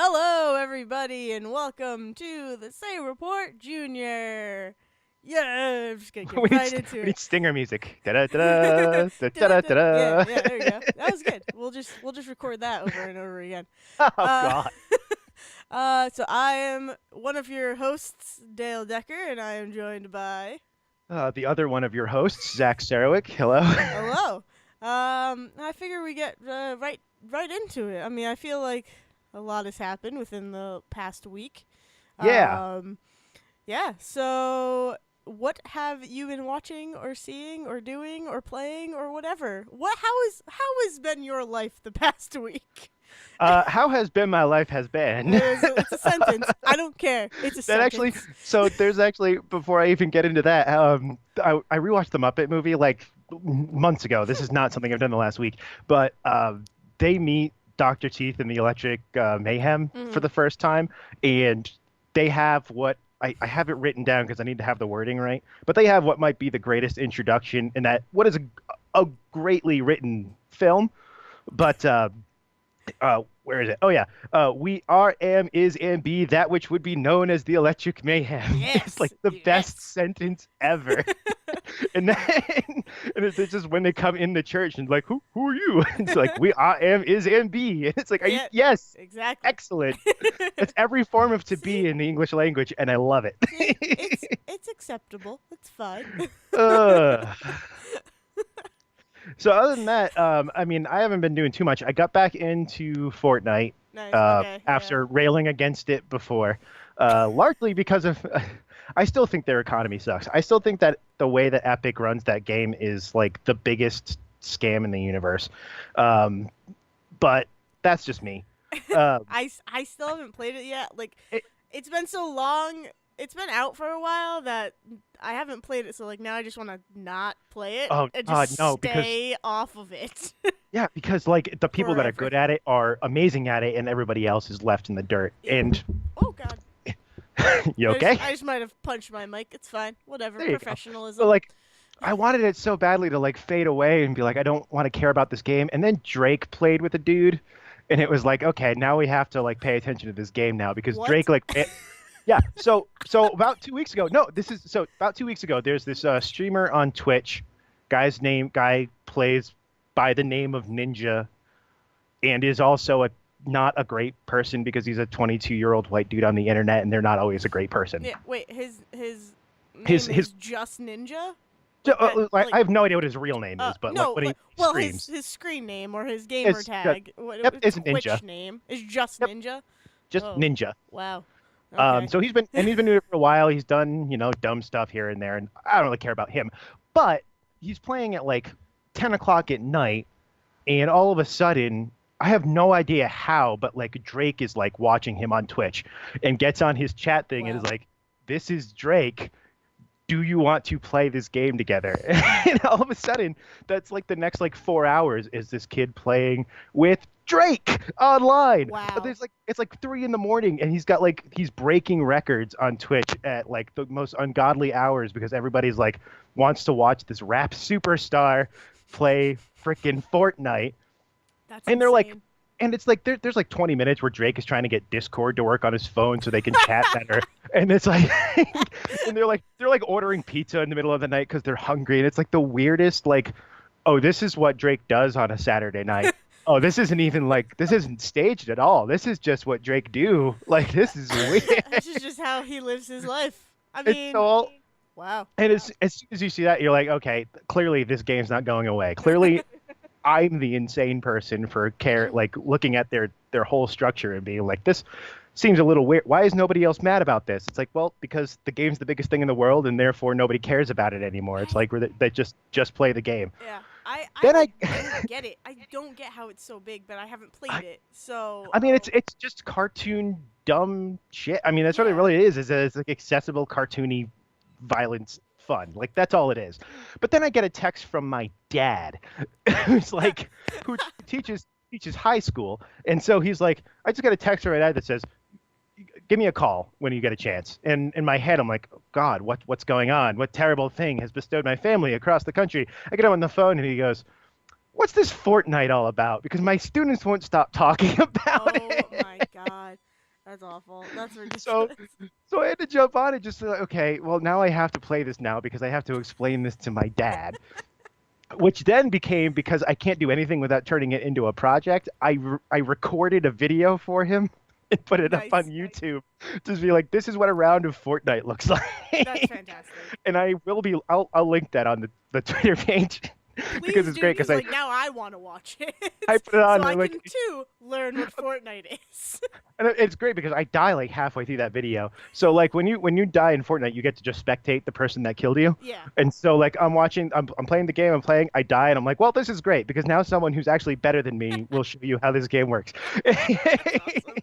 Hello, everybody, and welcome to the Say Report Jr. Yeah, I'm just gonna get we need right into we it. need stinger music. Da da da da da da Yeah, da. yeah, there you go. That was good. We'll just record that over and over again. Oh Uh, God. so I am one of your hosts, Dale Decker, and I am joined by The other one of your hosts, Zach Sarowick. Hello. hello. I figure we get right into it. I mean, I feel like a lot has happened within the past week. Yeah. Um, Yeah, so what have you been watching or seeing or doing or playing or whatever? How has been your life the past week? How has been my life has been. It's a sentence. I don't care. It's a That actually, sentence. so there's actually, before I even get into that, I rewatched the Muppet movie like months ago. This is not something I've done the last week, but they meet Dr. Teeth and the Electric Mayhem for Mhm. the first time, and they have what I have it written down because I need to have the wording right, but they have what might be the greatest introduction in that what is a greatly written film, but where is it? Oh yeah. We are, am, is, and be that which would be known as the Electric Mayhem. It's like Yes. the best Yes. sentence ever. And then and it's just when they come in the church and like, who are you? It's like we are, am, is, and be. And it's like, are you? Yeah, Yes, exactly. excellent. It's every form of to See? be in the English language, and I love See? it. It's acceptable. It's fine. uh, so other than that, I mean, I haven't been doing too much. I got back into Fortnite Nice. Okay. Yeah. after railing against it before, largely because of. I still think their economy sucks. I still think that the way that Epic runs that game is like the biggest scam in the universe. Um, but that's just me. Um, I still haven't played it yet. Like, it, it's been so long. It's been out for a while that I haven't played it. So like now I just want to not play it oh and God, just no, because stay off of it yeah, because like the people that are forever. good at it are amazing at it, and everybody else is left in the dirt. Yeah. And Oh God. you okay? I just might have punched my mic. It's fine. Whatever. There you go. But Professionalism. like, I wanted it so badly to like fade away and be like, I don't want to care about this game. And then Drake played with a dude, and it was like, okay, now we have to like pay attention to this game now because What? Drake like, yeah. So about 2 weeks ago, no, this is so about 2 weeks ago. There's this streamer on Twitch, guy plays by the name of Ninja, and is also a not a great person because he's a 22-year-old white dude on the internet, and they're not always a great person. Yeah. Wait. His name His is just Ninja. Like that. I Like have no idea what his real name is, but like no. when he Well, his streams, his screen name or his gamer it's tag. yep, it's Ninja. Twitch name is just Yep, Ninja. just Oh. Ninja. Wow. Okay. So he's been doing it for a while. He's done, dumb stuff here and there, and I don't really care about him. But he's playing at like 10 o'clock at night, and all of a sudden, I have no idea how, but like Drake is like watching him on Twitch and gets on his chat thing and is Wow. like, "This is Drake. Do you want to play this game together?" And all of a sudden, that's like the next like 4 hours is this kid playing with Drake online. But Wow. there's like it's like 3 in the morning, and he's breaking records on Twitch at like the most ungodly hours because everybody's like wants to watch this rap superstar play freaking Fortnite. That's And they're like, insane. and it's like there's like 20 minutes where Drake is trying to get Discord to work on his phone so they can chat better. And it's like, and they're like ordering pizza in the middle of the night because they're hungry. And it's like the weirdest, like, oh, this is what Drake does on a Saturday night. Oh, this isn't staged at all. This is just what Drake do. Like, this is weird. This is just how he lives his life. I It's mean, so, wow. and as soon as you see that, you're like, okay, clearly this game's not going away. Clearly, I'm the insane person for like looking at their whole structure and being like, this seems a little weird. Why is nobody else mad about this? It's like, well, because the game's the biggest thing in the world, and therefore nobody cares about it anymore. It's like they just play the game. Yeah. I Then like don't get it. I don't get how it's so big, but I haven't played I, it. So, I mean, it's just cartoon dumb shit. I mean, that's what it yeah. really is. It's like accessible, cartoony, violence, fun. Like that's all it is. But then I get a text from my dad, who's like, who teaches high school, and so he's like, I just got a text from my dad that says, "Give me a call when you get a chance." And in my head, I'm like, oh, God, what's going on? What terrible thing has bestowed my family across the country? I get him on the phone, and he goes, "What's this Fortnite all about?" Because my students won't stop talking about Oh it. my God. That's awful. That's So ridiculous. so I had to jump on it just to like, okay, well now I have to play this now because I have to explain this to my dad. Which then became because I can't do anything without turning it into a project. I recorded a video for him and put it up on Nice. YouTube to be like, this is what a round of Fortnite looks That's like. fantastic. And I will be I'll link that on the Twitter page because Please it's do, great because because like now I want to watch I it, put it so on I and like can too learn what Fortnite is. and it's great because I die like halfway through that video. So like when you die in Fortnite, you get to just spectate the person that killed you. Yeah, And so like I'm playing the game, I'm playing, I die, and I'm like, well, this is great because now someone who's actually better than me will show you how this game works. that's awesome.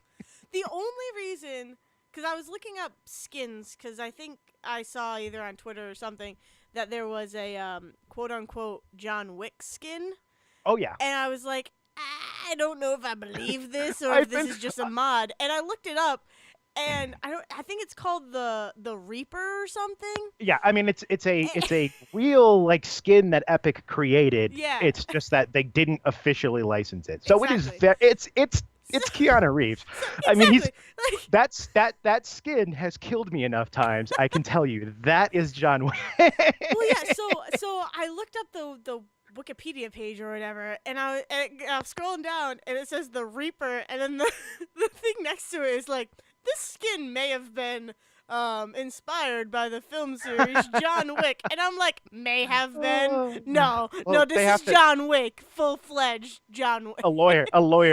The only reason, because I was looking up skins, because I think I saw either on Twitter or something that there was a quote unquote John Wick skin, Oh yeah. and I was like, I don't know if I believe this or if I've this been is just a mod. And I looked it up, and I think it's called the Reaper or something. Yeah, I mean Eh, it's a real like skin that Epic created. Yeah, It's just that they didn't officially license it. So it is exactly. it's Keanu Reeves. So I mean, he's exactly. Like, that skin has killed me enough times. I can tell you that is John Wick. well, yeah. So I looked up the Wikipedia page or whatever, and I'm scrolling down, and it says the Reaper, and then the the thing next to it is like, this skin may have been inspired by the film series John Wick, and I'm like, may have been. Oh. No, Well, this they is have to. John Wick, full fledged John Wick. A lawyer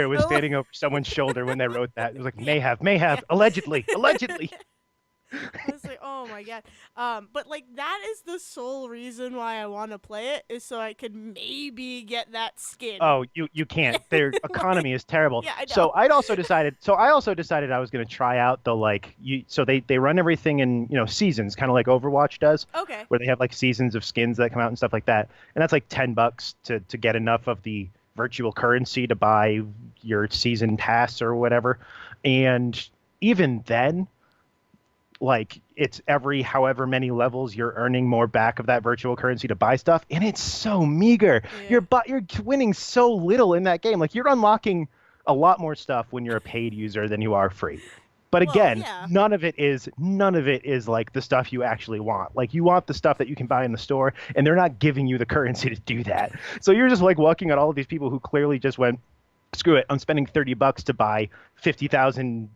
was A lo- standing over someone's shoulder when they wrote that. It was like yeah, may yeah. have, allegedly. I was like, oh my god. But like that is the sole reason why I want to play it, is so I could maybe get that skin. Oh, you can't. Their economy is terrible. Yeah, I know. So I also decided I was going to try out the like you. So they run everything in seasons, kind of like Overwatch does, Okay. where they have like seasons of skins that come out and stuff like that. And that's like $10 to get enough of the virtual currency to buy your season pass or whatever. And even then, like it's every however many levels you're earning more back of that virtual currency to buy stuff, and it's so meager. Yeah. You're winning so little in that game. Like you're unlocking a lot more stuff when you're a paid user than you are free. But Well, again, yeah. none of it is like the stuff you actually want. Like you want the stuff that you can buy in the store, and they're not giving you the currency to do that. So you're just like walking at all of these people who clearly just went, screw it, I'm spending $30 to buy 50,000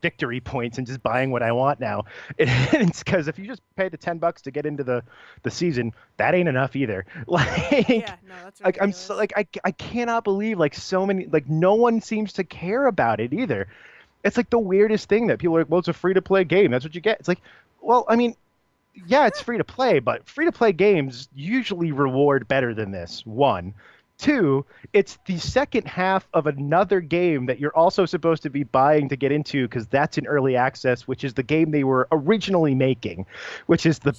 victory points and just buying what I want now. And it's because if you just pay the $10 to get into the season, that ain't enough either. Like, Yeah, no, that's like I'm ridiculous. so like I cannot believe like so many like no one seems to care about it either. It's like the weirdest thing that people are like, well, it's a free to play game. That's what you get. It's like, well, I mean, yeah, it's free to play, but free to play games usually reward better than this. One. Two, it's the second half of another game that you're also supposed to be buying to get into because that's in early access, which is the game they were originally making, which is the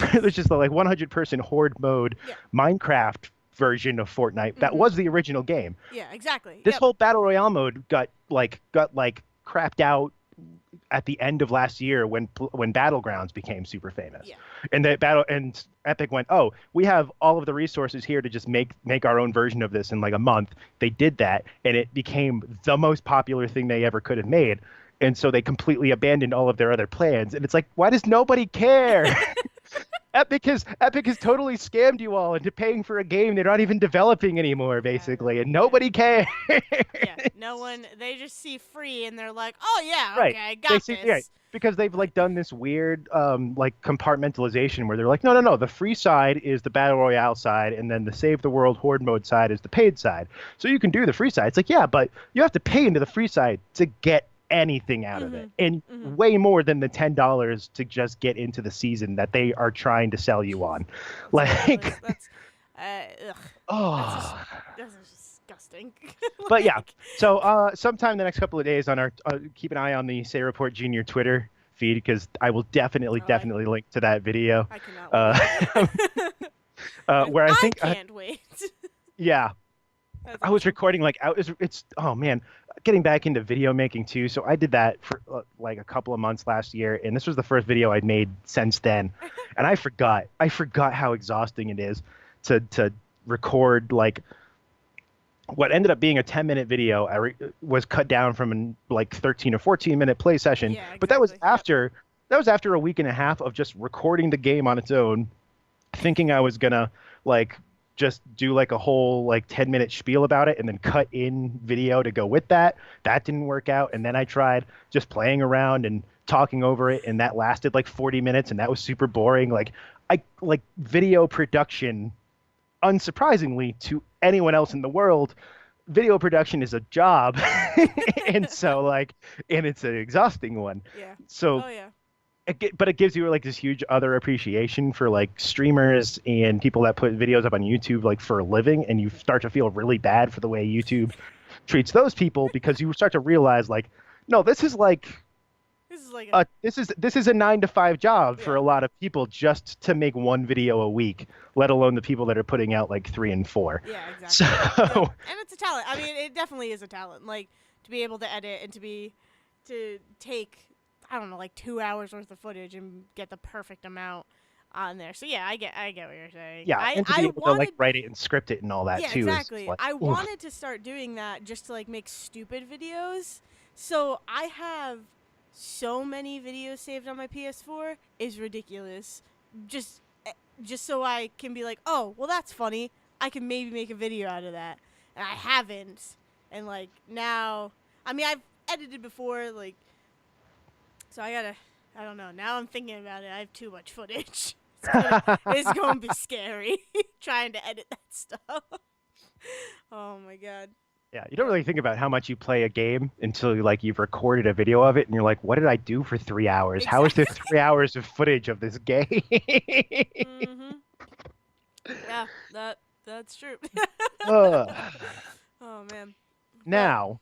like 100-person horde mode Yeah. Minecraft version of Fortnite. That Mhm. was the original game. Yeah, exactly. This Yep. whole battle royale mode got crapped out at the end of last year when Battlegrounds became super famous. Yeah. And Epic went, oh, we have all of the resources here to just make our own version of this in like a month. They did that, and it became the most popular thing they ever could have made. And so they completely abandoned all of their other plans. And it's like, why does nobody care? Epic has totally scammed you all into paying for a game they're not even developing anymore, basically, and nobody cares. Yeah, no one. They just see free and they're like, "Oh yeah, Right. okay, I They got see, this." yeah, because they've like done this weird like compartmentalization where they're like, no, the free side is the battle royale side, and then the save the world horde mode side is the paid side. So you can do the free side. It's like, yeah, but you have to pay into the free side to get anything out of it, and way more than the $10 to just get into the season that they are trying to sell you on. Like, that's ugh, oh. that's disgusting. But yeah, Like, so sometime in the next couple of days on our keep an eye on the Say Report Jr. Twitter feed because I will definitely link to that video. I cannot Uh, wait. where I think can't wait. yeah, That's I was awesome. recording like it's oh man, getting back into video making too. So I did that for like a couple of months last year, and this was the first video I'd made since then, and I forgot how exhausting it is to record like what ended up being a 10-minute video was cut down from an like 13 or 14-minute play session. Yeah, But that was exactly. Yep. after a week and a half of just recording the game on its own, thinking I was gonna like just do like a whole like 10-minute spiel about it and then cut in video to go with that. That didn't work out. And then I tried just playing around and talking over it, and that lasted like 40 minutes, and that was super boring. Like video production, unsurprisingly to anyone else in the world, video production is a job. And so and it's an exhausting one. Yeah. So Oh yeah. but it gives you like this huge other appreciation for like streamers and people that put videos up on YouTube like for a living, and you start to feel really bad for the way YouTube treats those people, because you start to realize like, no, this is like This is like a this is a 9 to 5 job for Yeah. a lot of people just to make one video a week, let alone the people that are putting out like 3 and 4. Yeah, exactly. So Yeah. And it's a talent. I mean, it definitely is a talent. Like to be able to edit and to take, I don't know, like 2 hours worth of footage and get the perfect amount on there. So yeah, I get what you're saying. yeah, and to be I able to like wanted write it and script it and all that Yeah, too exactly. is like, I oof. wanted to start doing that just to like make stupid videos. So I have so many videos saved on my PS4 is ridiculous. Just just so I can be like, "Oh, well that's funny. I can maybe make a video out of that." And I haven't. And like now, I mean, I've edited before like so I don't know. Now I'm thinking about it. I have too much footage. It's gonna be scary trying to edit that stuff. Oh my god. Yeah, you don't really think about how much you play a game until you've recorded a video of it, and you're like, what did I do for 3 hours? How is there Exactly. 3 hours of footage of this game? Mhm. Yeah, that's true. Ugh. Oh man. But Now,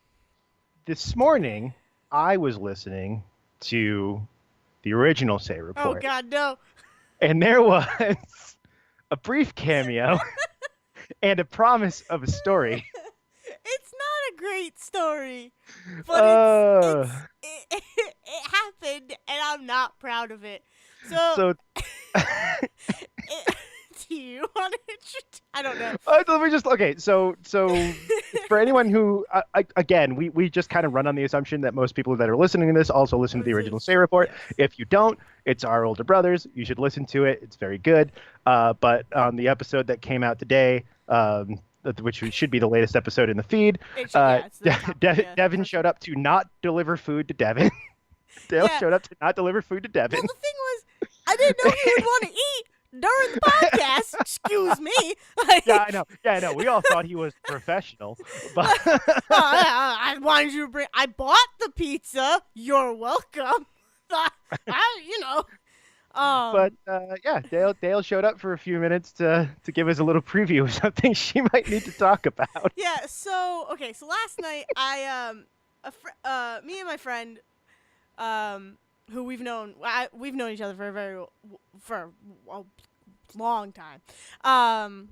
this morning, I was listening to the original Say oh Report, god, no. and there was a brief cameo and a promise of a story. It's not a great story, but Uh, it happened, and I'm not proud of it. So, so it, do you want to? I don't know. let me just okay. So for anyone who again, we just kind of run on the assumption that most people that are listening to this also listen to the original Say Report. Yes. If you don't, it's our older brothers. You should listen to it. It's very good. But on the episode that came out today, which should be the latest episode in the feed, It's the top, yeah, Devin for showed sure. up to not deliver food to Devin. Dale Yeah. showed up to not deliver food to Devin. Well, the thing was, I didn't know he would want to eat during the podcast. Excuse me. Like, Yeah, I know. We all thought he was professional, but I wanted you to bring. I bought the pizza. You're welcome. You know. but yeah, Dale showed up for a few minutes to give us a little preview of something she might need to talk about. Yeah. So okay. So last night, me and my friend, who we've known each other for a long time.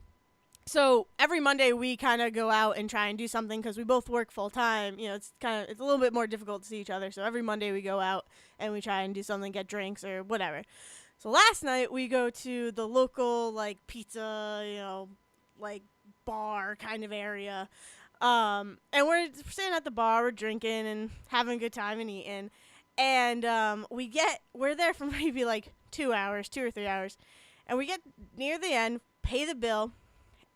So every Monday we kind of go out and try and do something because we both work full time. You know, it's a little bit more difficult to see each other. So every Monday we go out and we try and do something, get drinks or whatever. So last night we go to the local like pizza, like bar kind of area. And we're sitting at the bar, we're drinking and having a good time and eating. And we're there for maybe like 2 hours, 2 or 3 hours. And we get near the end, pay the bill,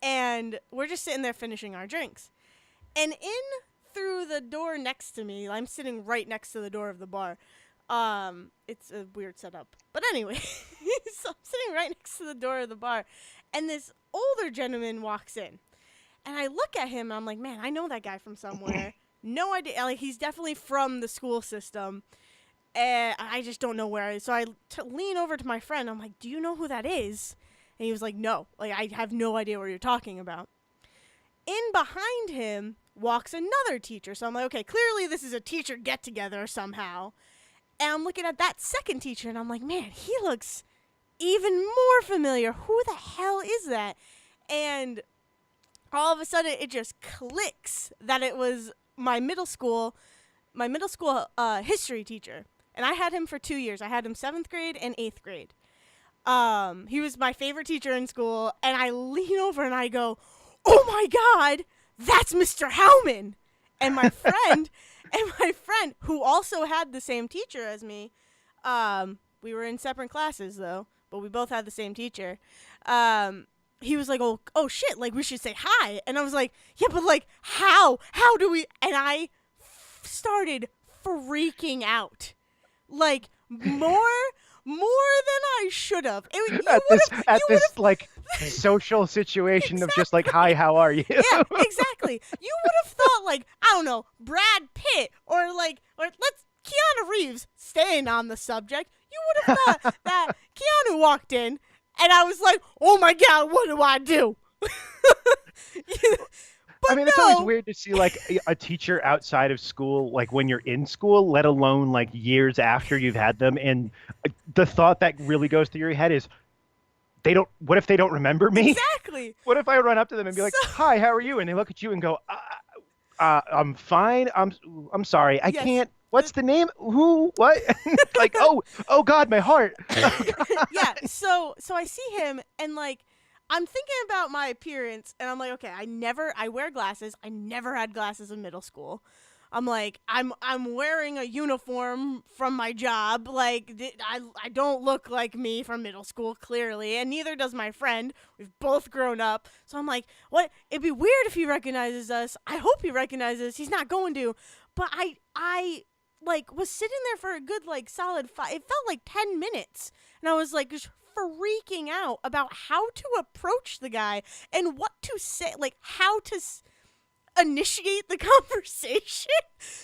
and we're just sitting there finishing our drinks. And in through the door next to me, I'm sitting right next to the door of the bar. It's a weird setup. But anyway, so I'm sitting right next to the door of the bar, and this older gentleman walks in. And I look at him, and I'm like, man, I know that guy from somewhere. No idea. Like, he's definitely from the school system. And I just don't know where. So I lean over to my friend. I'm like, do you know who that is? And he was like, no. Like, I have no idea what you're talking about. In behind him walks another teacher. So I'm like, okay, clearly this is a teacher get-together somehow. And I'm looking at that second teacher, and I'm like, man, he looks even more familiar. Who the hell is that? And all of a sudden, it just clicks that it was my middle school history teacher. And I had him for 2 years. I had him 7th grade and 8th grade. He was my favorite teacher in school, and I lean over and I go, oh my God, that's Mr. Howman. And my friend, who also had the same teacher as me, we were in separate classes though, but we both had the same teacher. He was like, oh shit, like we should say hi. And I was like, yeah, but like how do we? And I started freaking out, like more than I should have. At this like social situation exactly. of just like, hi, how are you? Yeah, exactly. You would have thought like, I don't know, Brad Pitt or let's Keanu Reeves, staying on the subject. You would have thought that Keanu walked in and I was like, oh my god, what do I do? But I mean, it's always weird to see like a teacher outside of school, like when you're in school, let alone like years after you've had them. And the thought that really goes through your head is, what if they don't remember me? Exactly. What if I run up to them and be like, hi, how are you? And they look at you and go, I'm fine. I'm sorry. I can't. What's the name? Who? What? Like, oh God, my heart. Oh, yeah. So I see him and like, I'm thinking about my appearance, and I'm like, okay, I wear glasses. I never had glasses in middle school. I'm like, I'm wearing a uniform from my job. Like, I don't look like me from middle school, clearly, and neither does my friend. We've both grown up. So I'm like, what? It'd be weird if he recognizes us. I hope he recognizes. He's not going to. But I like, was sitting there for a good, like, solid it felt like 10 minutes. And I was like, just freaking out about how to approach the guy and what to say, like how to initiate the conversation.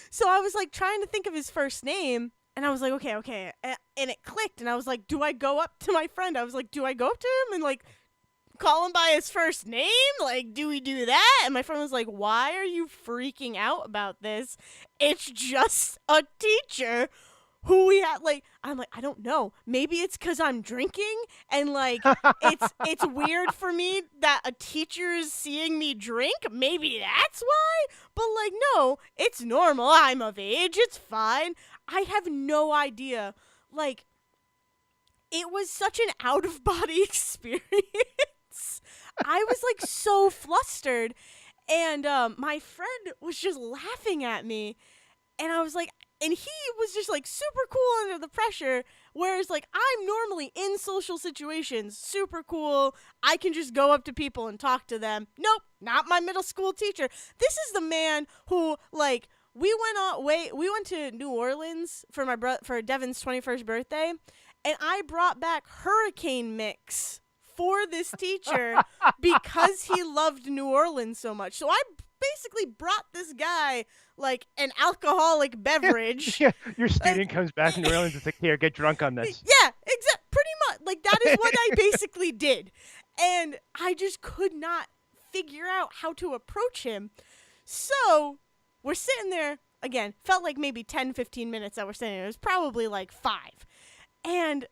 So I was like trying to think of his first name, and I was like, okay, and it clicked, and I was like, do I go up to my friend? I was like, do I go up to him and like call him by his first name? Like, do we do that? And my friend was like, why are you freaking out about this? It's just a teacher who we had. Like, I'm like, I don't know. Maybe it's because I'm drinking and like it's weird for me that a teacher's seeing me drink. Maybe that's why. But like, no, it's normal. I'm of age. It's fine. I have no idea. Like, it was such an out of body experience. I was like so flustered, and my friend was just laughing at me, and I was like, and he was just like super cool under the pressure, whereas like I'm normally in social situations super cool. I can just go up to people and talk to them. Nope, not my middle school teacher. This is the man who like we went to New Orleans for Devin's 21st birthday, and I brought back hurricane mix for this teacher because he loved New Orleans so much. So I basically brought this guy like an alcoholic beverage. Yeah, your student comes back from New Orleans and it's like, here, get drunk on this. Yeah, pretty much. Like, that is what I basically did. And I just could not figure out how to approach him. So we're sitting there, again, felt like maybe 10, 15 minutes that we're sitting there. It was probably like 5. And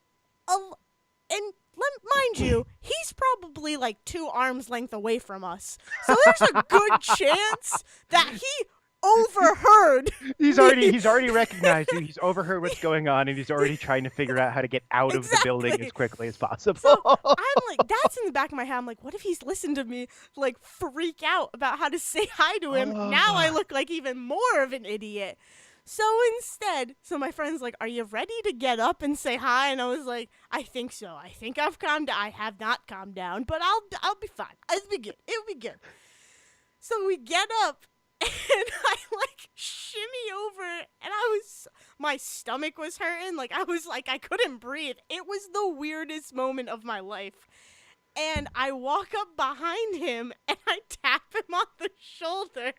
mind you, he's probably like 2 arms length away from us. So there's a good chance that he overheard. He's already recognized you. He's overheard what's going on, and he's already trying to figure out how to get out of the building as quickly as possible. So I'm like, that's in the back of my head. I'm like, what if he's listened to me like freak out about how to say hi to him? Now I look like even more of an idiot. So instead, my friend's like, are you ready to get up and say hi? And I was like, I think so. I think I've calmed down. I have not calmed down, but I'll be fine. It'll be good. It'll be good. So we get up, and I like shimmy over, and my stomach was hurting. Like, I couldn't breathe. It was the weirdest moment of my life. And I walk up behind him, and I tap him on the shoulder.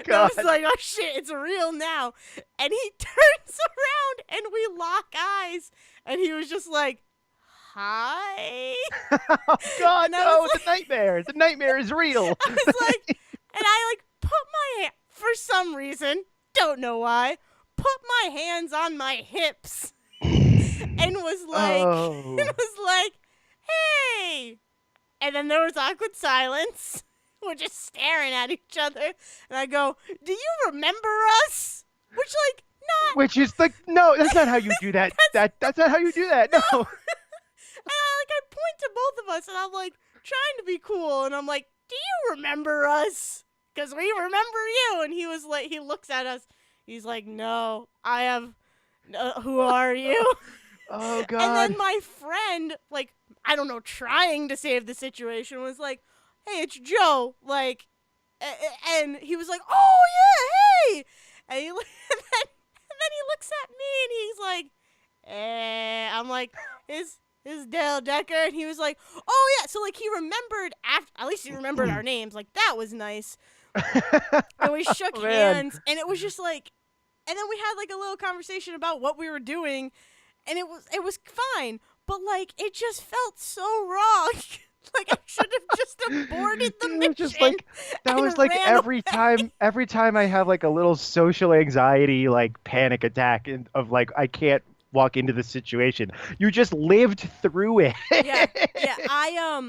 And I was like, oh shit, it's real now. And he turns around and we lock eyes. And he was just like, hi. Oh God, no, it's a nightmare. The nightmare is real. I was like, and I like put my hand, for some reason, don't know why, put my hands on my hips and was like, hey. And then there was awkward silence. We're just staring at each other, and I go, do you remember us? Which is like, no, that's not how you do that. That's not how you do that. No. And I point to both of us, and I'm like trying to be cool, and I'm like, do you remember us? because we remember you. And he was like, he looks at us. He's like, no, I have. Who are you? Oh And God. then my friend, like, I don't know, trying to save the situation, was like, hey, it's Joe. Like, and he was like, oh yeah, hey. And, and then he looks at me and he's like, I'm like, is Dale Decker? And he was like, oh yeah. So like he remembered at least he remembered our names. Like that was nice. And we shook Oh, man. hands, and it was just like, and then we had like a little conversation about what we were doing, and it was fine, but like it just felt so wrong. Like I should have just aborted the Dude, mission. just like that and was like ran every time I have like a little social anxiety like panic attack of like I can't walk into the situation. You just lived through it. Yeah, yeah. I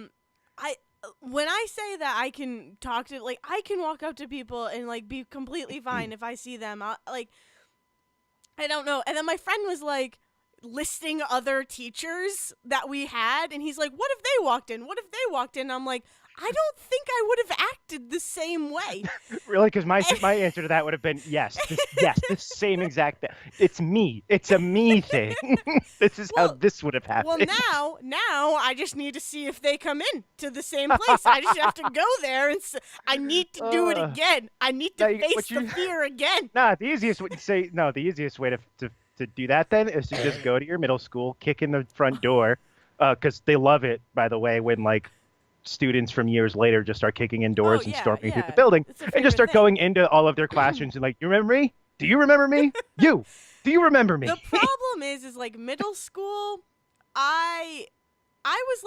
when I say that I can talk to, like, I can walk up to people and like be completely fine if I see them. Like, I don't know. And then my friend was like listing other teachers that we had, and he's like, "What if they walked in? What if they walked in?" And I'm like, I don't think I would have acted the same way. Really, because my answer to that would have been yes, this same exact thing. It's me. It's a me thing. This is how Well, this would have Well, happened. now I just need to see if they come in to the same place. I just have to go there, and I need to do it again. I need to face the fear again. The easiest way to say no. The easiest way to do that then is to just go to your middle school, kick in the front door, because they love it. By the way, when like students from years later just start kicking in doors and storming through the building, and just start going into all of their classrooms and like, you remember me? Do you remember me? Do you remember me? The problem is like middle school. I was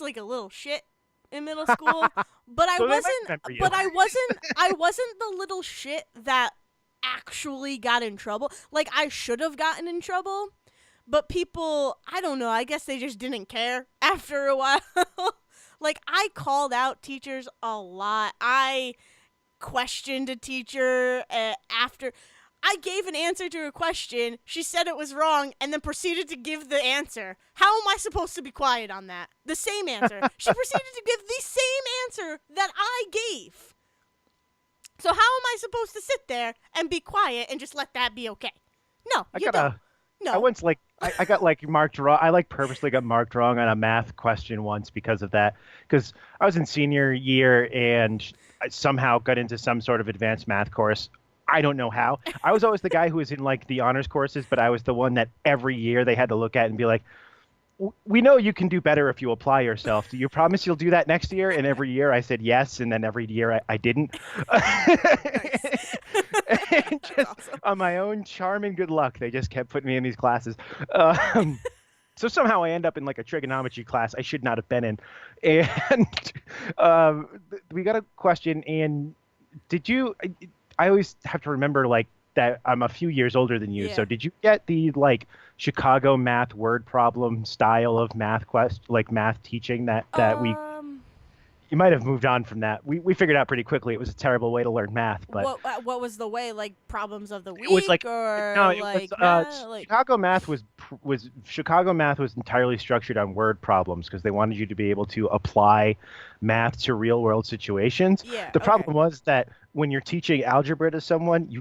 like a little shit in middle school, but I So they might wasn't. remember you. But I wasn't the little shit that actually got in trouble. Like I should have gotten in trouble, but people, I don't know. I guess they just didn't care after a while. Like I called out teachers a lot. I questioned a teacher after I gave an answer to a question. She said it was wrong and then proceeded to give the answer. How am I supposed to be quiet on that? The same answer. She proceeded to give the same answer that I gave. So how am I supposed to sit there and be quiet and just let that be okay? No, you don't. No. I once I got like marked wrong. I like purposely got marked wrong on a math question once because of that. Because I was in senior year and I somehow got into some sort of advanced math course. I don't know how. I was always the guy who was in like the honors courses, but I was the one that every year they had to look at and be like, we know you can do better if you apply yourself. Do you promise you'll do that next year? And every year I said yes, and then every year I didn't. And just awesome. On my own charm and good luck, they just kept putting me in these classes. So somehow I end up in like a trigonometry class I should not have been in. And we got a question, and did you – I always have to remember like that I'm a few years older than you. Yeah. So did you get the like Chicago math word problem style of math math teaching that we – you might have moved on from that. We figured out pretty quickly it was a terrible way to learn math. But what was the way? Like problems of the week? It was like or no, it like, was Chicago math was entirely structured on word problems because they wanted you to be able to apply math to real world situations. Yeah, the problem was that when you're teaching algebra to someone, you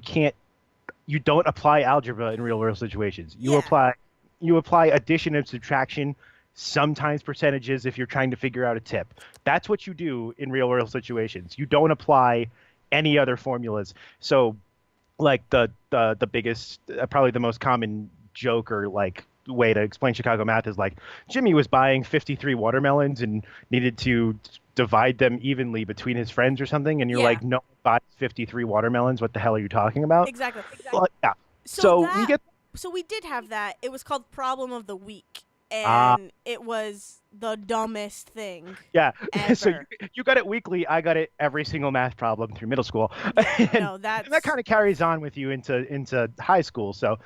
don't apply algebra in real world situations. You apply addition and subtraction, sometimes percentages if you're trying to figure out a tip. That's what you do in real world situations. You don't apply any other formulas. So like the biggest, probably the most common joke or like way to explain Chicago math is like Jimmy was buying 53 watermelons and needed to divide them evenly between his friends or something. And you're like, no, buy 53 watermelons. What the hell are you talking about? Exactly. Well, yeah. So we did have that. It was called Problem of the Week. And it was the dumbest thing. Yeah. Ever. So you got it weekly. I got it every single math problem through middle school. And that kind of carries on with you into high school. So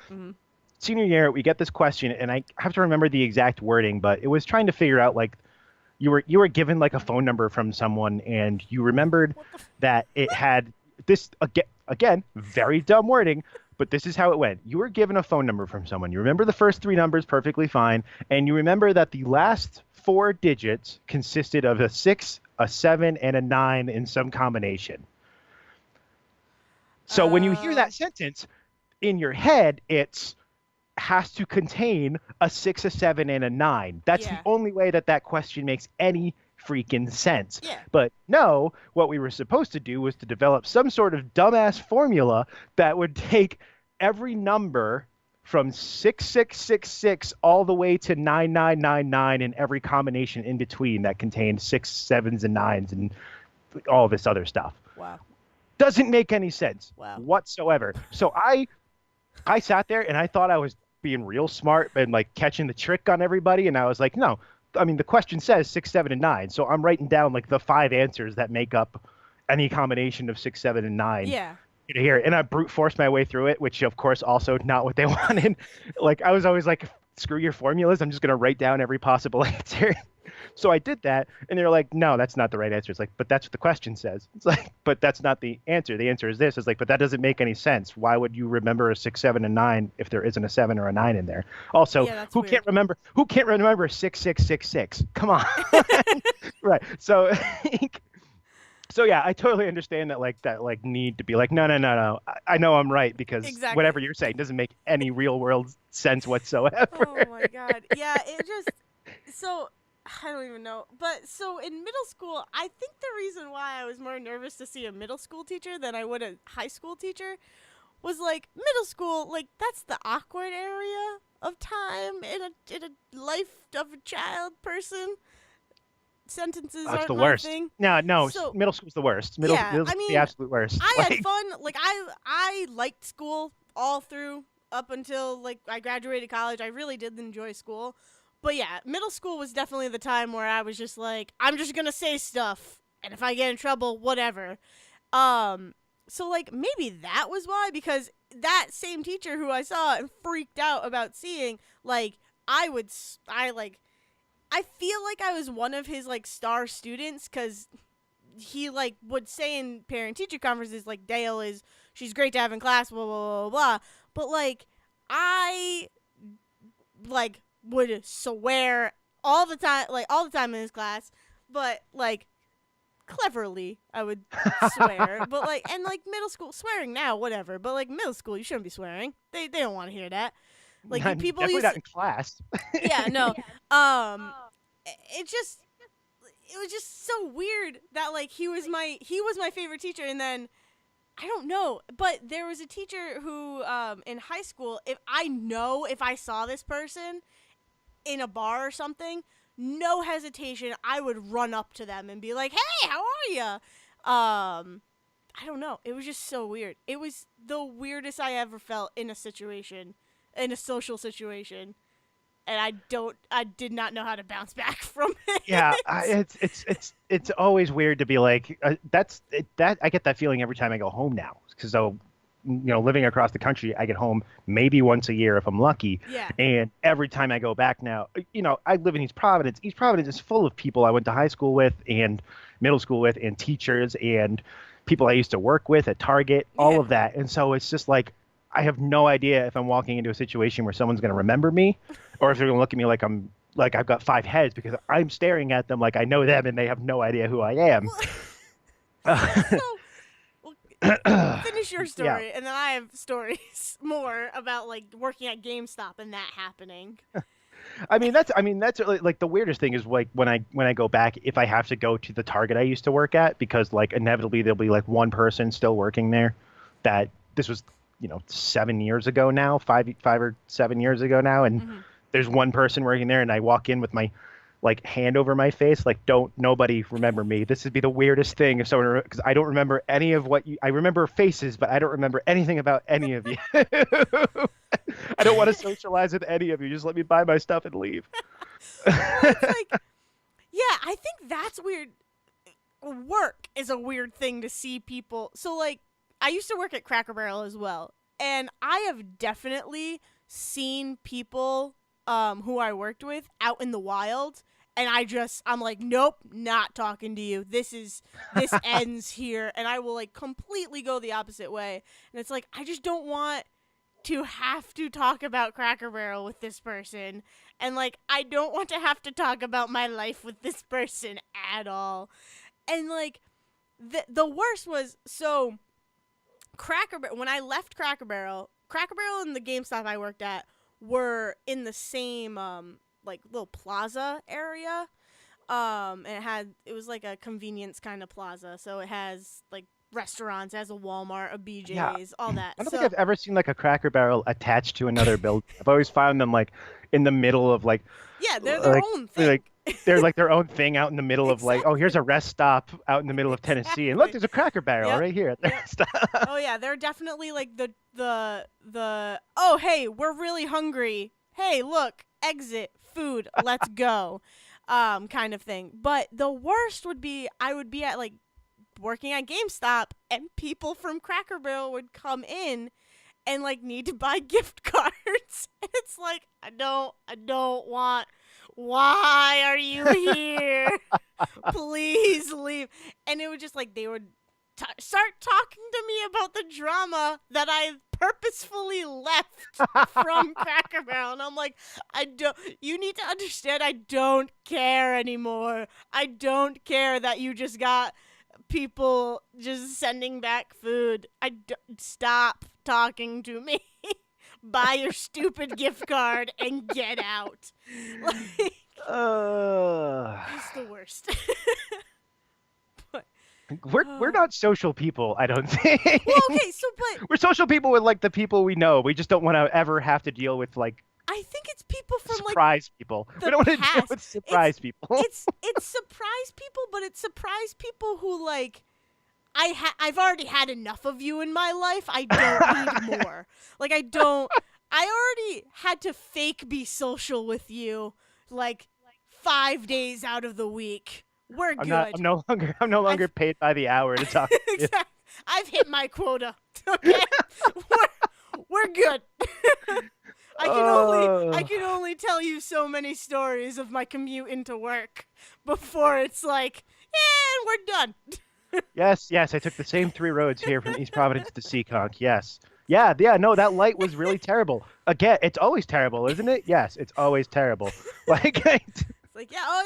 senior year, we get this question, and I have to remember the exact wording, but it was trying to figure out like you were given like a phone number from someone, and you remembered that it had this again very dumb wording. But this is how it went. You were given a phone number from someone. You remember the first 3 numbers perfectly fine. And you remember that the last 4 digits consisted of a 6, a 7, and a 9 in some combination. So when you hear Oh. that sentence in your head, it's has to contain a 6, a 7, and a 9. That's the Yeah. only way that that question makes any freaking sense. Yeah. But no, what we were supposed to do was to develop some sort of dumbass formula that would take every number from 6666 all the way to 9999 and every combination in between that contained six, sevens, and nines and all this other stuff. Wow. Doesn't make any sense Wow. whatsoever. So I sat there and I thought I was being real smart and like catching the trick on everybody. And I was like, no, I mean, the question says 6, 7, and 9. So I'm writing down like the 5 answers that make up any combination of 6, 7, and 9 Yeah. here. And I brute forced my way through it, which of course also not what they wanted. Like I was always like, screw your formulas. I'm just going to write down every possible answer. So I did that, and they're like, "No, that's not the right answer." It's like, "But that's what the question says." It's like, "But that's not the answer. The answer is this." It's like, "But that doesn't make any sense. Why would you remember a 6, 7, and 9 if there isn't a 7 or a 9 in there?" Also, Yeah, that's who weird. can't remember? Who can't remember 6666? Come on, right? So, so yeah, I totally understand that need to be like, no, no, no, no. I know I'm right because whatever Exactly. you're saying doesn't make any real world sense whatsoever. Oh my god. Yeah, it just so I don't even know. But so in middle school, I think the reason why I was more nervous to see a middle school teacher than I would a high school teacher was like middle school, like that's the awkward area of time in a life of a child person. Sentences Oh, it's aren't the my worst. thing. No, no, So middle school's the worst. yeah, Middle I school's the mean, absolute worst. I had Like, fun. Like I liked school all through up until like I graduated college. I really did enjoy school. But yeah, middle school was definitely the time where I was just like, I'm just gonna say stuff, and if I get in trouble, whatever. Um, so like maybe that was why, because that same teacher who I saw and freaked out about seeing, like I like I feel like I was one of his like star students because he like would say in parent teacher conferences like Dayle is she's great to have in class, blah blah blah blah. But like I like would swear all the time in his class, but like cleverly I would swear. But like and like middle school swearing now, whatever. But like middle school, you shouldn't be swearing. They don't want to hear that. Like you people definitely used not to, in class. yeah, no. Um it just it was just so weird that like he was my favorite teacher, and then I don't know, but there was a teacher who in high school, if I saw this person in a bar or something, no hesitation, I would run up to them and be like, "Hey, how are you?" I don't know. It was just so weird. It was the weirdest I ever felt in a situation, in a social situation, and I did not know how to bounce back from Yeah, it. it's always weird to be like that. I get that feeling every time I go home now because living across the country, I get home maybe once a year if I'm lucky, Yeah. and every time I go back now, I live in East Providence. East Providence is full of people I went to high school with and middle school with, and teachers and people I used to work with at Target, all Yeah. of that, and so it's just like I have no idea if I'm walking into a situation where someone's going to remember me, or if they're going to look at me like I've got 5 heads because I'm staring at them like I know them and they have no idea who I am. Well, so well, finish your Yeah. story, and then I have stories more about like working at GameStop and that happening. I mean that's like the weirdest thing is like when I go back, if I have to go to the Target I used to work at, because like inevitably there'll be like one person still working there. That this was 7 years ago now, 5 or 7 years ago now, and Hmm. there's one person working there, and I walk in with my like hand over my face, like don't nobody remember me. This would be the weirdest thing if someone, because I don't remember any of what you. I remember faces, but I don't remember anything about any of you. I don't want to socialize with any of you. Just let me buy my stuff and leave. Well, it's like, yeah, I think that's weird. Work is a weird thing to see people. So, like, I used to work at Cracker Barrel as well, and I have definitely seen people who I worked with out in the wild, and I'm like, nope, not talking to you. This ends here, and I will like completely go the opposite way. And it's like I just don't want to have to talk about Cracker Barrel with this person, and like I don't want to have to talk about my life with this person at all. And like the worst was, so When I left Cracker Barrel and the GameStop I worked at were in the same like little plaza area. And it was like a convenience kind of plaza, so it has like restaurants, it has a Walmart, a Yeah, BJ's, all that. I don't think So I've ever seen like a Cracker Barrel attached to another building. I've always found them like in the middle of yeah, they're their like own thing. like they're like their own thing out in the middle of like, oh, here's Exactly. a rest stop out in the middle of Tennessee, and look, Exactly. there's a Cracker Barrel Yep. right here at the Yep. rest stop. Oh yeah, they're definitely like the oh hey, we're really hungry. Hey, look, exit, food, let's go. Kind of thing. But the worst would be I would be at like working at GameStop and people from Cracker Barrel would come in and like need to buy gift cards. And it's like I don't want why are you here? Please leave. And it would just like they would start talking to me about the drama that I purposefully left from Cracker Barrel. And I'm like, you need to understand, I don't care anymore. I don't care that you just got people just sending back food. Stop talking to me. Buy your stupid gift card and get out. Like, Uh, it's the worst. But, we're not social people, I don't think. well, okay, so but We're social people with like the people we know. We just don't want to ever have to deal with like I think it's people from like surprise people. We the don't want to deal past. with surprise people. It's surprise people, but it's surprise people who like I've already had enough of you in my life. I don't need more. Like I already had to fake be social with you like 5 days out of the week. We're I'm good. not. I'm no longer I've paid by the hour to talk to you. exactly. I've hit my quota. Okay, we're good. I Oh. can only tell you so many stories of my commute into work before it's like, and we're done. Yes, yes. I took the same three roads here from East Providence to Seekonk. Yes. Yeah, yeah. No, that light was really terrible. Again, it's always terrible, isn't it? Yes, it's always terrible. Like, It's like, yeah, oh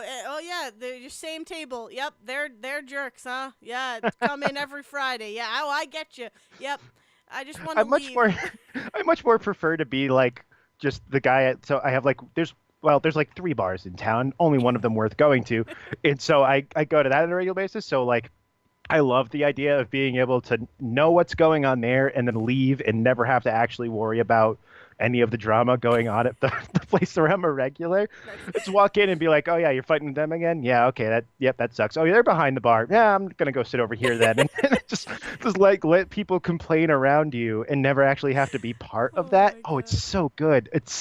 yeah, oh yeah, they're your same table. Yep, they're jerks, huh? Yeah, come in every Friday. Yeah, oh I get you. Yep, I just want I to much leave. more, I much more prefer to be like just the guy at. So I have like there's like three bars in town, only one of them worth going to, and so I go to that on a regular basis. So like I love the idea of being able to know what's going on there and then leave and never have to actually worry about any of the drama going on at the place where I'm a regular. Just walk in and be like, oh yeah, you're fighting them again? Yeah, okay, yep, that sucks. Oh, yeah, they're behind the bar. Yeah, I'm gonna go sit over here then. And just like let people complain around you and never actually have to be part of Oh that. my Oh, it's god. so good. Yep. It's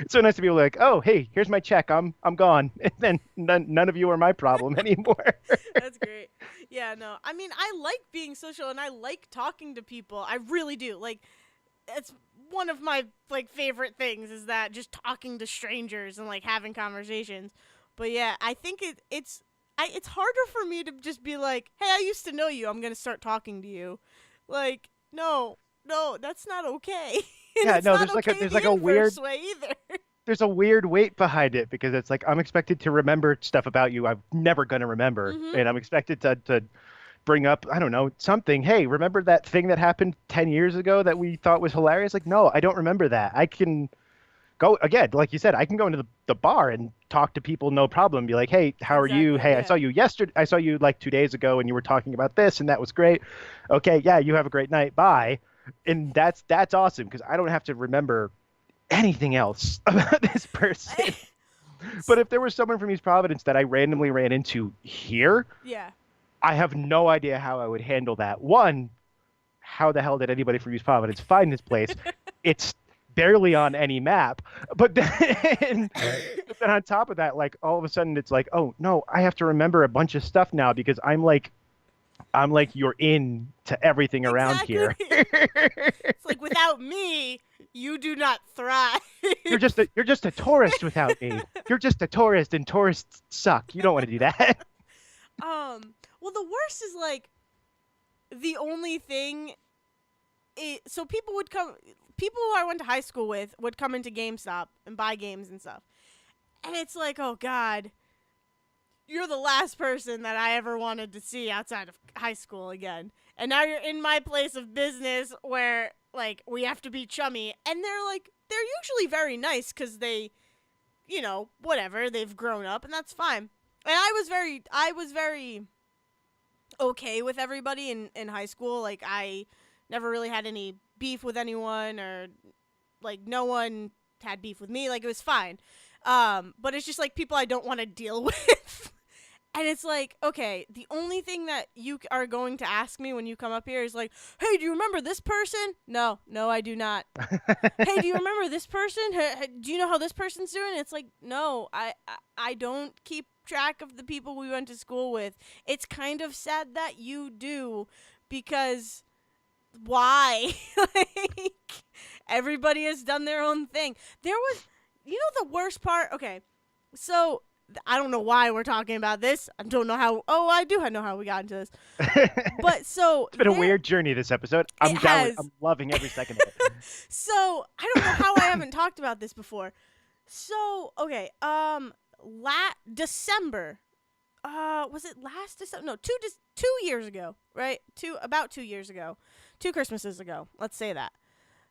so nice to be like, oh hey, here's my check. I'm gone. And then none of you are my problem anymore. That's great. Yeah, no. I mean, I like being social and I like talking to people. I really do. Like it's one of my like favorite things is that just talking to strangers and like having conversations. But yeah, I think it's harder for me to just be like, "Hey, I used to know you. I'm going to start talking to you." Like, no. No, that's not okay. And Yeah, it's no, not okay there's the like a weird inverse way either. there's a weird weight behind it because it's like I'm expected to remember stuff about you I'm never gonna remember, Mhm. and I'm expected to bring up, I don't know, something. Hey, remember that thing that happened 10 years ago that we thought was hilarious? Like, no, I don't remember that. I can go again, like you said, I can go into the bar and talk to people, no problem. Be like, hey, how are you? Exactly. Hey, I saw Yeah. you yesterday. I saw you like 2 days ago and you were talking about this and that was great. Okay, yeah, you have a great night. Bye. And that's awesome because I don't have to remember anything else about this person. But if there was someone from East Providence that I randomly ran into here, yeah. I have no idea how I would handle that. One, how the hell did anybody from East Providence find this place? It's barely on any map. But then, but then on top of that, like all of a sudden it's like, oh no, I have to remember a bunch of stuff now because I'm like you're in to everything around Exactly. here. It's like without me, you do not thrive. You're just a tourist without me. You're just a tourist and tourists suck. You don't want to do that. Well, the worst is like the only thing. So people who I went to high school with would come into GameStop and buy games and stuff, and it's like, oh god, you're the last person that I ever wanted to see outside of high school again. and now you're in my place of business where like we have to be chummy. And they're usually very nice because they, whatever, they've grown up, and that's fine. And I was very okay with everybody in high school. Like I never really had any beef with anyone, or like no one had beef with me. Like it was fine. But it's just like people I don't want to deal with. And it's like, okay, the only thing that you are going to ask me when you come up here is like, hey, do you remember this person? No, I do not. Hey, do you remember this person? Do you know how this person's doing? It's like, no, I don't keep track of the people we went to school with. It's kind of sad that you do, because why? Like, everybody has done their own thing. There was, the worst part? Okay, so I don't know why we're talking about this. I don't know how. Oh, I do know how we got into this. But so it's been a weird journey this episode. I'm down. I'm loving every second of it. So I don't know how I haven't talked about this before. So okay, December. Was it last December? No, 2 years ago, right? About 2 years ago, 2 Christmases ago. Let's say that.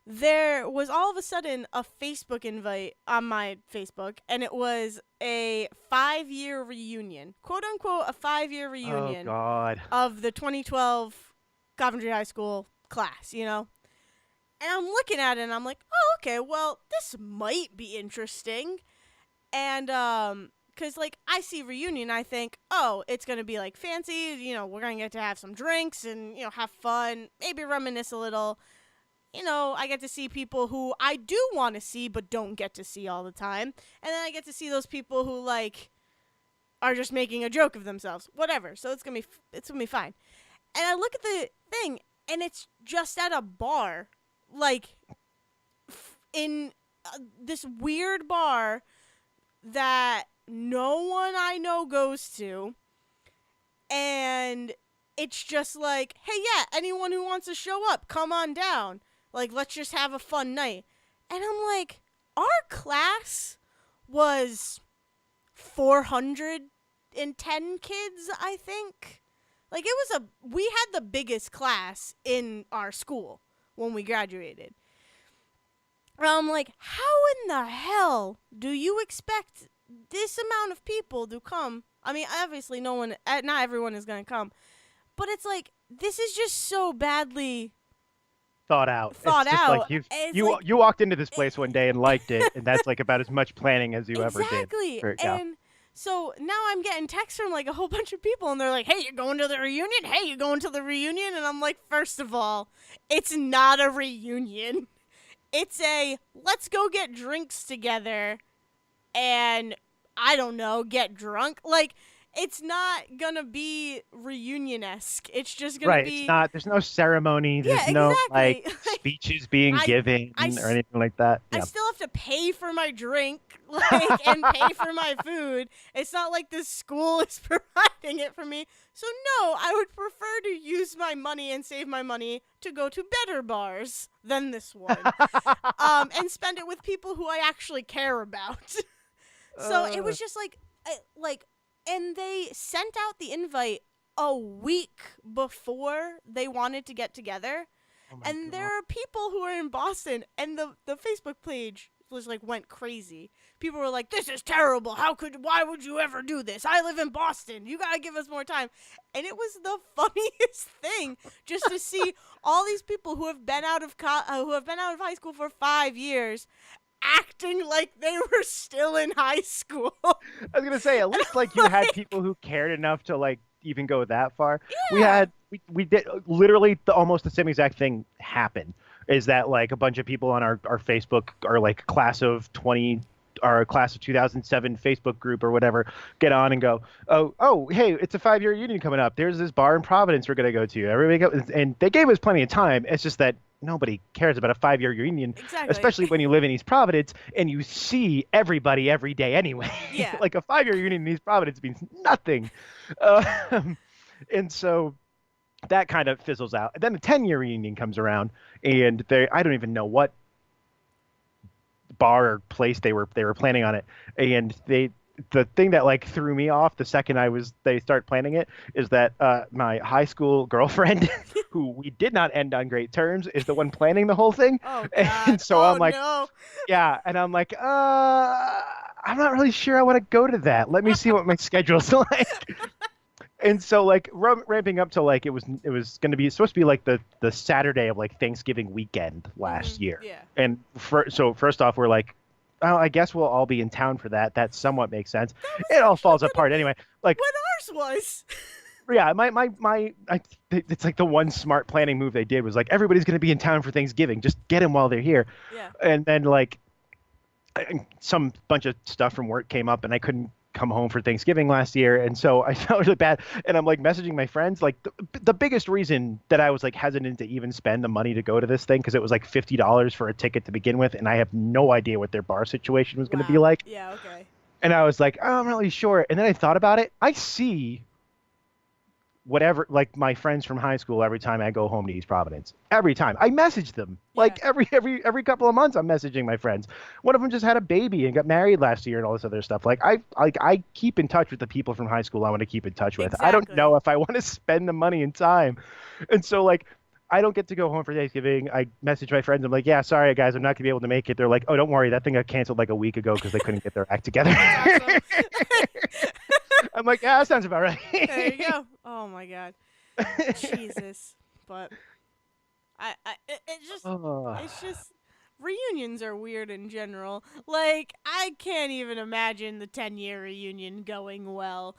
There was all of a sudden a Facebook invite on my Facebook, and it was a 5-year reunion, quote unquote, a 5-year reunion. Oh God. Of the 2012 Coventry High School class, And I'm looking at it, and I'm like, oh, okay, well, this might be interesting. And because like I see reunion, I think, oh, it's gonna be like fancy. We're gonna get to have some drinks and have fun, maybe reminisce a little. I get to see people who I do want to see but don't get to see all the time. And then I get to see those people who, like, are just making a joke of themselves. Whatever. So it's going to be fine. And I look at the thing, and it's just at a bar. Like, in this weird bar that no one I know goes to. And it's just like, hey, yeah, anyone who wants to show up, come on down. Like, let's just have a fun night. And I'm like, our class was 410 kids, I think. Like, we had the biggest class in our school when we graduated. And I'm like, how in the hell do you expect this amount of people to come? I mean, obviously not everyone is going to come. But it's like, this is just so badly thought out. It's just like you walked into this place one day and liked it, and that's like about as much planning as you ever did. Exactly. And so now I'm getting texts from like a whole bunch of people, and they're like, hey, you're going to the reunion? Hey, you're going to the reunion? And I'm like, first of all, it's not a reunion. It's a let's go get drinks together and, I don't know, get drunk. Like, it's not gonna be reunion-esque. It's just gonna be... It's not. There's no ceremony. There's no like speeches being given or anything like that. I still have to pay for my drink, and pay for my food. It's not like the school is providing it for me. So no, I would prefer to use my money and save my money to go to better bars than this one, and spend it with people who I actually care about. So it was just like. And they sent out the invite a week before they wanted to get together. And there are people who are in Boston, and the Facebook page was like went crazy. People were like, this is terrible. Why would you ever do this? I live in Boston. You gotta give us more time. And it was the funniest thing just to see all these people who have been out of high school for 5 years acting like they were still in high school. I was gonna say, at least like you had people who cared enough to like even go that far. Yeah. We did literally almost the same exact thing happen. Is that like a bunch of people on our Facebook, our like class of 2007 Facebook group or whatever, get on and go, oh, hey, it's a 5-year reunion coming up. There's this bar in Providence we're gonna go to. Everybody go, and they gave us plenty of time. It's just that nobody cares about a 5-year reunion, especially when you live in East Providence and you see everybody every day anyway. Yeah. Like a 5-year reunion in East Providence means nothing. And so that kind of fizzles out. And then the 10-year reunion comes around, and I don't even know what bar or place they were planning on it, and the thing that like threw me off the second they start planning it is that my high school girlfriend, who we did not end on great terms, is the one planning the whole thing. Oh And God. so Oh I'm like, no. yeah, and I'm like, I'm not really sure I want to go to that. Let me see what my schedule's like. And so like ramping up to like it was going to be supposed to be like the Saturday of like Thanksgiving weekend last year. Yeah. And so first off we're like, oh, I guess we'll all be in town for that. That somewhat makes sense. That was It all actually falls apart anyway. Like what ours was. yeah, it's like the one smart planning move they did was like everybody's going to be in town for Thanksgiving. Just get them while they're here. Yeah. And then like some bunch of stuff from work came up and I couldn't come home for Thanksgiving last year, and so I felt really bad. And I'm like messaging my friends. Like the biggest reason that I was like hesitant to even spend the money to go to this thing because it was like $50 for a ticket to begin with, and I have no idea what their bar situation was going to be Wow. like. Yeah. Okay. And I was like, oh, I'm not really sure. And then I thought about it. I see whatever like my friends from high school every time I go home to East Providence. Every time I message them, like Yeah. every couple of months I'm messaging my friends. One of them just had a baby and got married last year and all this other stuff. Like I keep in touch with the people from high school I want to keep in touch with. I don't Exactly. know if I want to spend the money and time. And so like I don't get to go home for Thanksgiving. I message my friends. I'm like, yeah, sorry guys, I'm not gonna be able to make it. They're like, oh, don't worry, that thing got canceled like a week ago because they couldn't get their act together. That's awesome. I'm like, yeah, that sounds about right. There you go. Oh my God. Jesus. But Oh. it's just reunions are weird in general. Like I can't even imagine the 10-year reunion going well.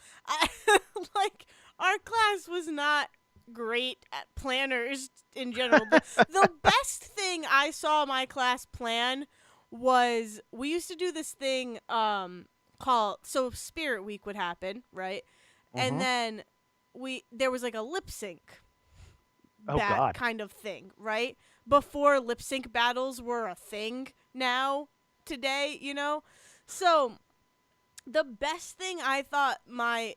Like our class was not great at planners in general. The best thing I saw my class plan was we used to do this thing called so Spirit Week would happen, right? And Mhm. then there was like a lip sync Oh God. kind of thing, right? Before lip sync battles were a thing now today, you know? So the best thing I thought my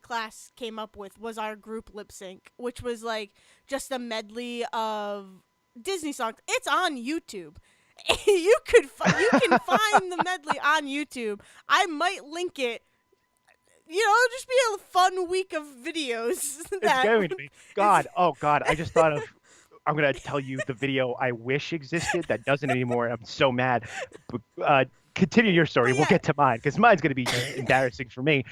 class came up with was our group lip sync, which was like just a medley of Disney songs. It's on YouTube. You can find the medley on YouTube. I might link it. You know, it'll just be a fun week of videos. It's going to be. God, oh God, I just thought of. I'm gonna tell you the video I wish existed that doesn't anymore. I'm so mad. Continue your story. But We'll yeah. get to mine because mine's gonna be embarrassing for me.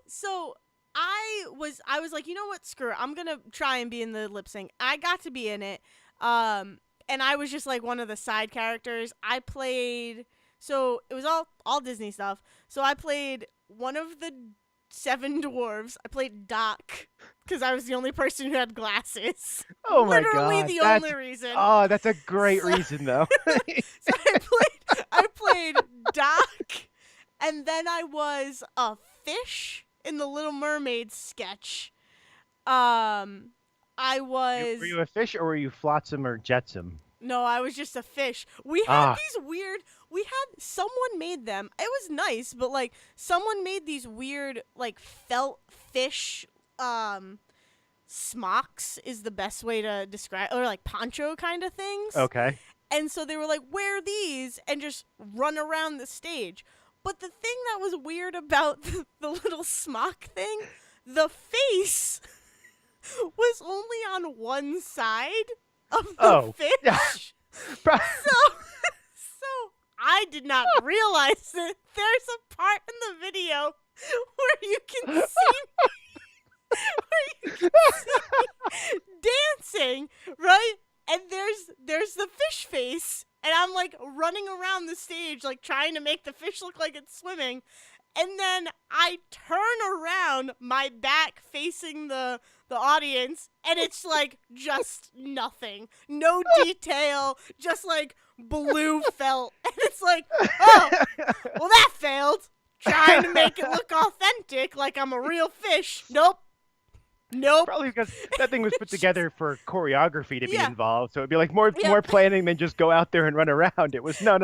So I was like, you know what, screw it. I'm gonna try and be in the lip sync. I got to be in it. And I was just like one of the side characters. I played so it was all Disney stuff. So I played one of the 7 dwarves. I played Doc because I was the only person who had glasses. Oh my Literally God, the that's only reason. oh, that's a great So- reason though. So I played Doc, and then I was a fish in the Little Mermaid sketch. I was Were you a fish or were you Flotsam or Jetsam? no, I was just a fish. We had these weird. We had someone made them. It was nice, but like someone made these weird like felt fish. Smocks is the best way to describe, or like poncho kind of things. Okay. And so they were like, wear these and just run around the stage. But the thing that was weird about the little smock thing, the face was only on one side of the fish. Yeah. So I did not realize that there's a part in the video where you can see me dancing, right? And there's the fish face, and I'm like running around the stage like trying to make the fish look like it's swimming. And then I turn around, my back facing the audience, and it's like just nothing. No detail, just like blue felt. And it's like, oh, well that failed. Trying to make it look authentic like I'm a real fish. Nope. Probably because that thing was put together for choreography to be Yeah. involved. So it'd be like more Yep. planning than just go out there and run around. It was no.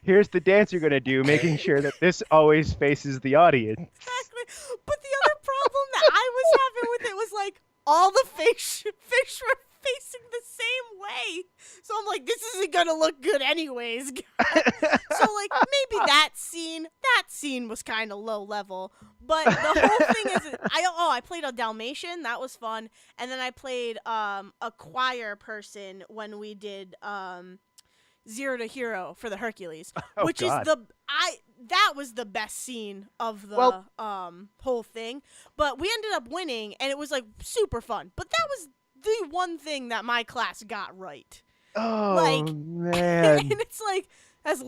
Here's the dance you're gonna do, making sure that this always faces the audience. Exactly. But the other problem that I was having with it was like all the fish were facing the same way. So I'm like, this isn't gonna look good anyways. So like maybe that scene was kind of low level, but the whole thing is I played a Dalmatian, that was fun, and then I played a choir person when we did Zero to Hero for the Hercules, Oh which is God. that was the best scene of Well, the whole thing. But we ended up winning, and it was like super fun. But that was the one thing that my class got right. oh Like, and man. it's like that's a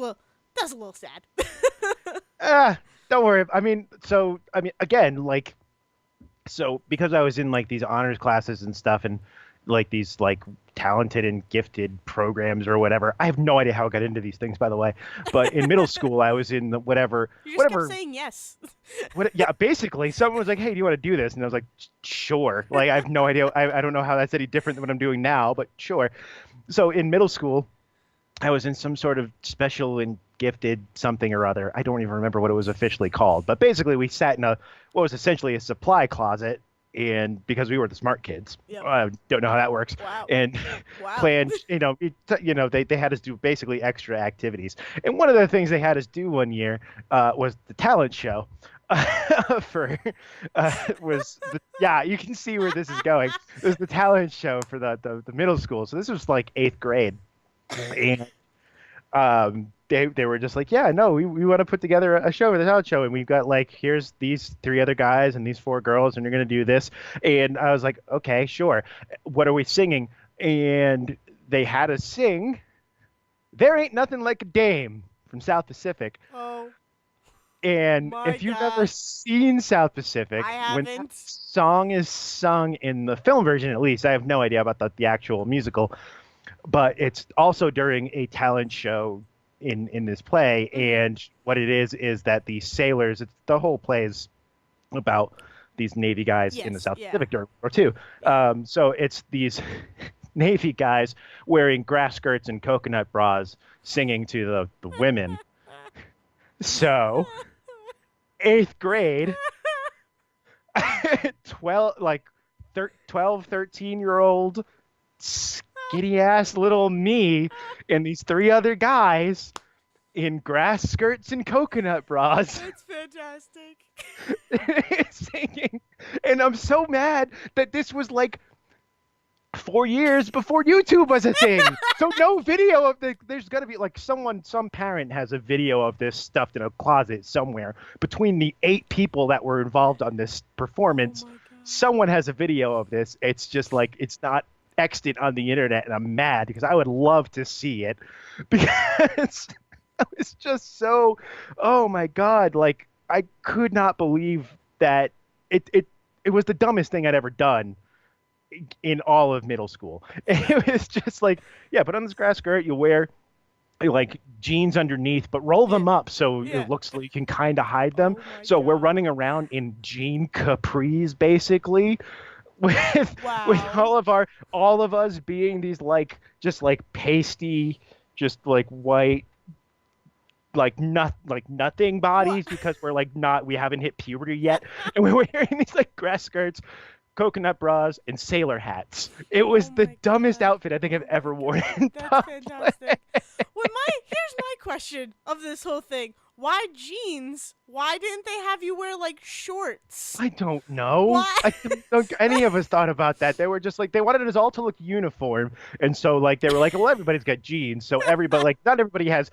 little sad. Don't worry. Again, like, so because I was in like these honors classes and stuff, and like these like talented and gifted programs or whatever. I have no idea how I got into these things, by the way. But in middle school, I was in the You just kept saying yes. yeah, basically, someone was like, "Hey, do you want to do this?" And I was like, "Sure." Like, I have no idea. I don't know how that's any different than what I'm doing now, but sure. So in middle school, I was in some sort of special and gifted something or other. I don't even remember what it was officially called, but basically, we sat in what was essentially a supply closet, and because we were the smart kids, Yep. I don't know how that works, Wow. and Wow. planned. They had us do basically extra activities, and one of the things they had us do one year was the talent show. For was the Yeah, you can see where this is going. It was the talent show for the middle school. So this was like 8th grade, and they were just like, yeah, no, we want to put together a show, the talent show, and we've got like, here's these 3 other guys and these 4 girls, and you're gonna do this. And I was like, okay, sure. What are we singing? And they had us sing "There Ain't Nothing Like a Dame" from South Pacific. Oh And my if you've God. ever seen South Pacific, I when that haven't. song is sung in the film version, at least, I have no idea about the actual musical, but it's also during a talent show in this play. And what it is that the sailors, the whole play is about these Navy guys in the Yes, South yeah. Pacific during World War II. So it's these Navy guys wearing grass skirts and coconut bras singing to the women. So 8th grade, 12, like 12, 13-year-old skinny ass little me and these 3 other guys in grass skirts and coconut bras That's fantastic. singing. And I'm so mad that this was like 4 years before YouTube was a thing. So no video of there's got to be like some parent has a video of this stuffed in a closet somewhere between the 8 people that were involved on this performance. Oh my God. Someone has a video of this. It's just like, it's not extant on the internet, and I'm mad because I would love to see it, because I was just so, oh my God, like I could not believe that it was the dumbest thing I'd ever done in all of middle school. It was just like, yeah, put on this grass skirt, you wear like jeans underneath, but roll them up so Yeah. it looks like you can kind of hide them. Oh my So we're God. running around in jean capris basically, with Wow. all of us being these like just like pasty, just like white, like nothing bodies, because we haven't hit puberty yet, and we're wearing these like grass skirts, coconut bras, and sailor hats. It was Oh the my dumbest God. outfit I think I've Oh my ever worn God. in That's public. fantastic. Here's my question of this whole thing. Why jeans? Why didn't they have you wear like shorts? I don't know. Why? I don't think any of us thought about that. They were just like, they wanted us all to look uniform, and so like they were like, well, everybody's got jeans, so everybody, like, not everybody has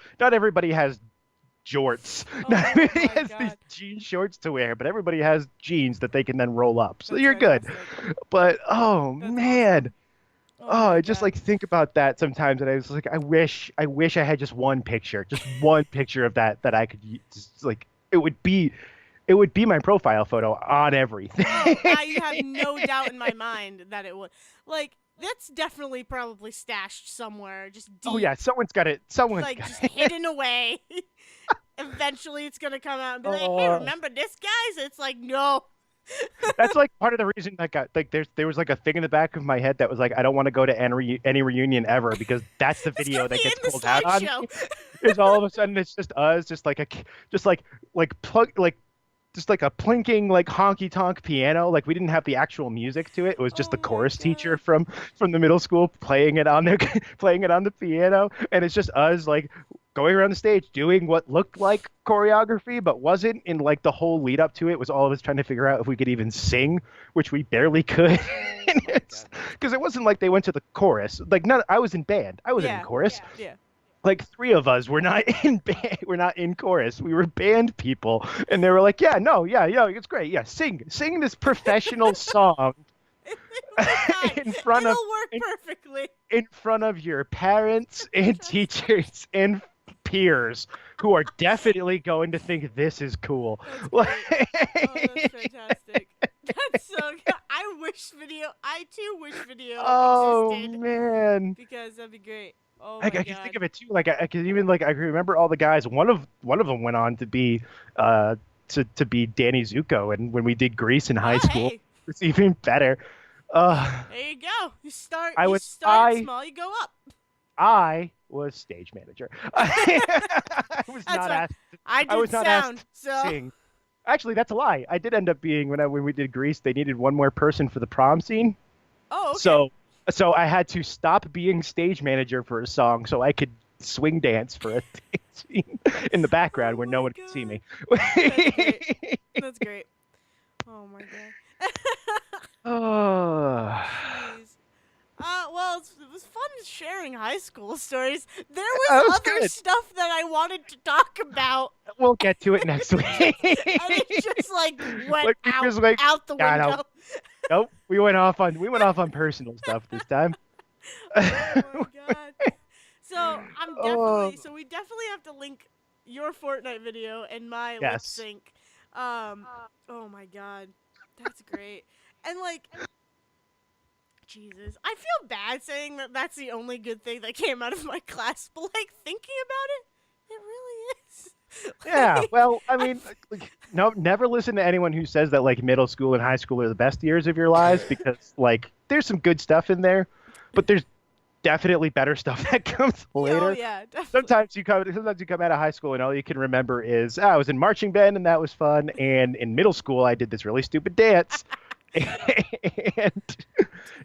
jorts. Not Oh everybody my has these God. jean shorts to wear, but everybody has jeans that they can then roll up. So That's you're good. fantastic. But oh That's man. awesome. Oh Oh, my I just God. like think about that sometimes, and I was like, I wish I had just one picture of that I could just, like, it would be my profile photo on everything. Oh, I have no doubt in my mind that it would. Like, that's definitely probably stashed somewhere, just Oh deep, yeah, someone's got it. Someone's like got just it. hidden away. Eventually, it's gonna come out and be like, "Hey, Oh, remember this, guys?" It's like, no. that's like part of the reason I got like there was like a thing in the back of my head that was like, I don't want to go to any reunion ever, because that's the It's gonna video be that gets in the pulled out on me. slideshow. Is all of a sudden it's just us, just like just like plug like just like a plinking like honky tonk piano. Like we didn't have the actual music to it. It was just the Oh my chorus teacher god. from the middle school playing it on their playing it on the piano, and it's just us like going around the stage doing what looked like choreography but wasn't. In like the whole lead up to it was all of us trying to figure out if we could even sing, which we barely could. Oh my god. Because it wasn't like they went to the chorus. Like none, I was in band. I wasn't in Yeah. chorus. Yeah. Like three of us were not in band, we're not in chorus. We were band people, and they were like, "Yeah, no, yeah, yeah, it's great. Yeah, sing this professional song It'll be fine. in front of It'll work in, perfectly. in front of your parents and teachers and peers who are definitely going to think this is cool." That's Like, great. Oh, that's fantastic. That's so good. I too wish video oh existed man. because that'd be great. Oh I my can think god. of it too. Like I can even like I can remember all the guys. One of them went on to be uh to be Danny Zuko, and when we did Grease in high Oh, school, hey. it's even better. Uh, There you go. You start I you was start small, you go up. I was stage manager. I was That's not fine. asked. I I did was not asked sound, to so sing. Actually, that's a lie. I did end up being when we did Grease. They needed one more person for the prom scene. oh, okay. So I had to stop being stage manager for a song so I could swing dance for a scene in the background Oh where no my one could see god. me. That's great. That's great. Oh my god. Oh, Jeez. Well, it was fun sharing high school stories. There that was was other good. stuff that I wanted to talk about, We'll get to it next week. and it just like went Like we was like, out the yeah, no, window. nope. We went off on personal stuff this time. Oh my god. Oh, So we definitely have to link your Fortnite video and my lip yes. sync. Oh my god. That's great. And like Jesus, I feel bad saying that that's the only good thing that came out of my class, but like thinking about it, it really is. Yeah, Like, well, I I mean, like, no, never listen to anyone who says that like middle school and high school are the best years of your lives because like there's some good stuff in there, but there's definitely better stuff that comes oh later. yeah, definitely. Sometimes you come out of high school and all you can remember is I was in marching band and that was fun, and in middle school I did this really stupid dance,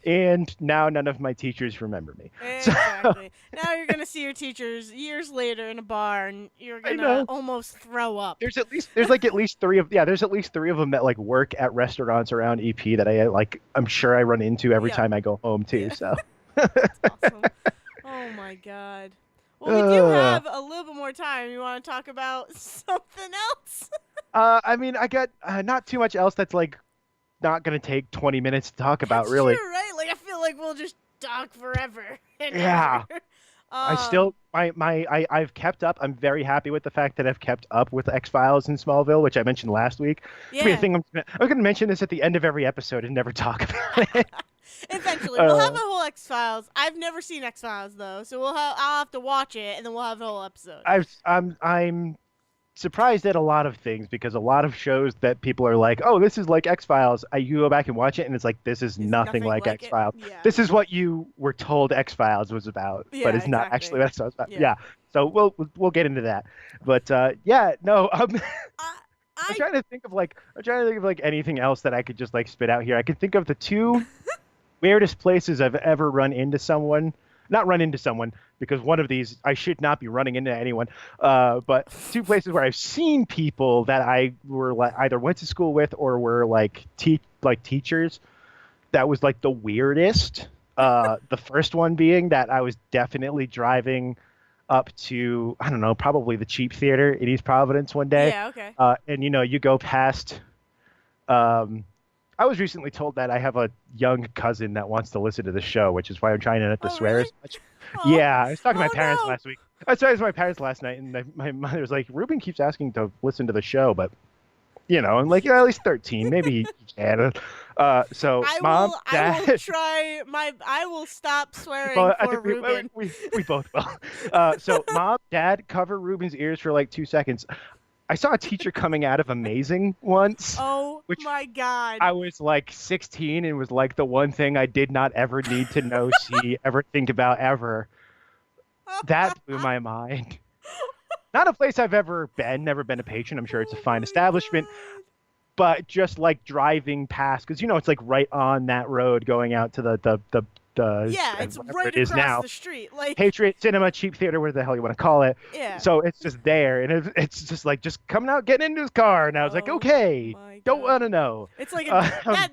and now none of my teachers remember me. So Exactly. Now you're gonna see your teachers years later in a bar, and you're I gonna know. almost throw up. There's at least three of them that like work at restaurants around EP that I'm sure I run into every Yeah, time I go home too. yeah, So that's awesome. Oh my god. Well, we do uh, have a little bit more time. You want to talk about something else? I mean I got not too much else that's like not gonna take 20 minutes to talk about That's really. true, right? Like I feel like we'll just talk forever and Yeah. ever. I still I've kept up. I'm very happy with the fact that I've kept up with X-Files in Smallville, which I mentioned last week. It's gonna be a Yeah. thing I'm gonna mention this at the end of every episode and never talk about it. Eventually, we'll have Uh, a whole X Files. I've never seen X Files though, so I'll have to watch it, and then we'll have a whole episode. I'm surprised at a lot of things because a lot of shows that people are like, "Oh, this is like X-Files." You go back and watch it and it's like this is It's nothing nothing like like it. X-Files. Yeah. This is what you were told X-Files was about, but Yeah, it's not exactly. actually what X-Files is about. Yeah. Yeah. So we'll get into that. But yeah, no, I, I'm I trying to think of like anything else that I could just like spit out here. I can think of the two weirdest places I've ever run into someone. Not run into someone because one of these I should not be running into anyone. But two places where I've seen people that I were like either went to school with or were like teachers. That was like the weirdest. The first one being that I was definitely driving up to I don't know probably the Cheap Theater in East Providence one day, yeah, okay. and you go past. Um, I was recently told that I have a young cousin that wants to listen to the show, which is why I'm trying not to Oh, swear really? as much. Oh, Yeah, I was talking to my oh parents no. last week. I was talking to my parents last night, and my mother was like, "Ruben keeps asking to listen to the show, but I'm like, yeah, at least 13, maybe he can." So mom, I will dad, try my. I will stop swearing but I for think we Ruben. we both will. So mom, dad, cover Ruben's ears for like 2 seconds. I saw a teacher coming out of Amazing once, Oh which my god. I was like 16 and was like the one thing I did not ever need to know, see, ever think about ever. That blew my mind. Not a place I've ever been, never been a patron. I'm sure it's a Oh fine my establishment, god. but just like driving past, because it's like right on that road going out to the Yeah, it's whatever right it is across now. the street. Like, Patriot Cinema, cheap theater, whatever the hell you want to call it. yeah. So it's just there, and it's just like just coming out, getting into his car, and I was like, Oh okay, my don't god. want to know. It's like Um,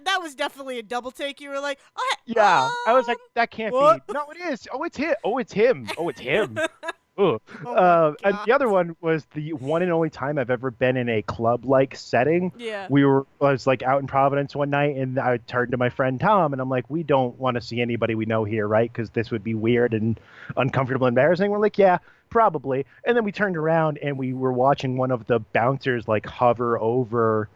that was definitely a double take. You were like, yeah, I was like, that can't what? be. No, it is. Oh, it's him. Oh, it's him. Oh, it's him. Ooh. Oh my And god. the other one was the one and only time I've ever been in a club-like setting. Yeah. I was like out in Providence one night, and I turned to my friend Tom, and I'm like, we don't want to see anybody we know here, right? Because this would be weird and uncomfortable, and embarrassing. We're like, yeah, probably. And then we turned around, and we were watching one of the bouncers like hover over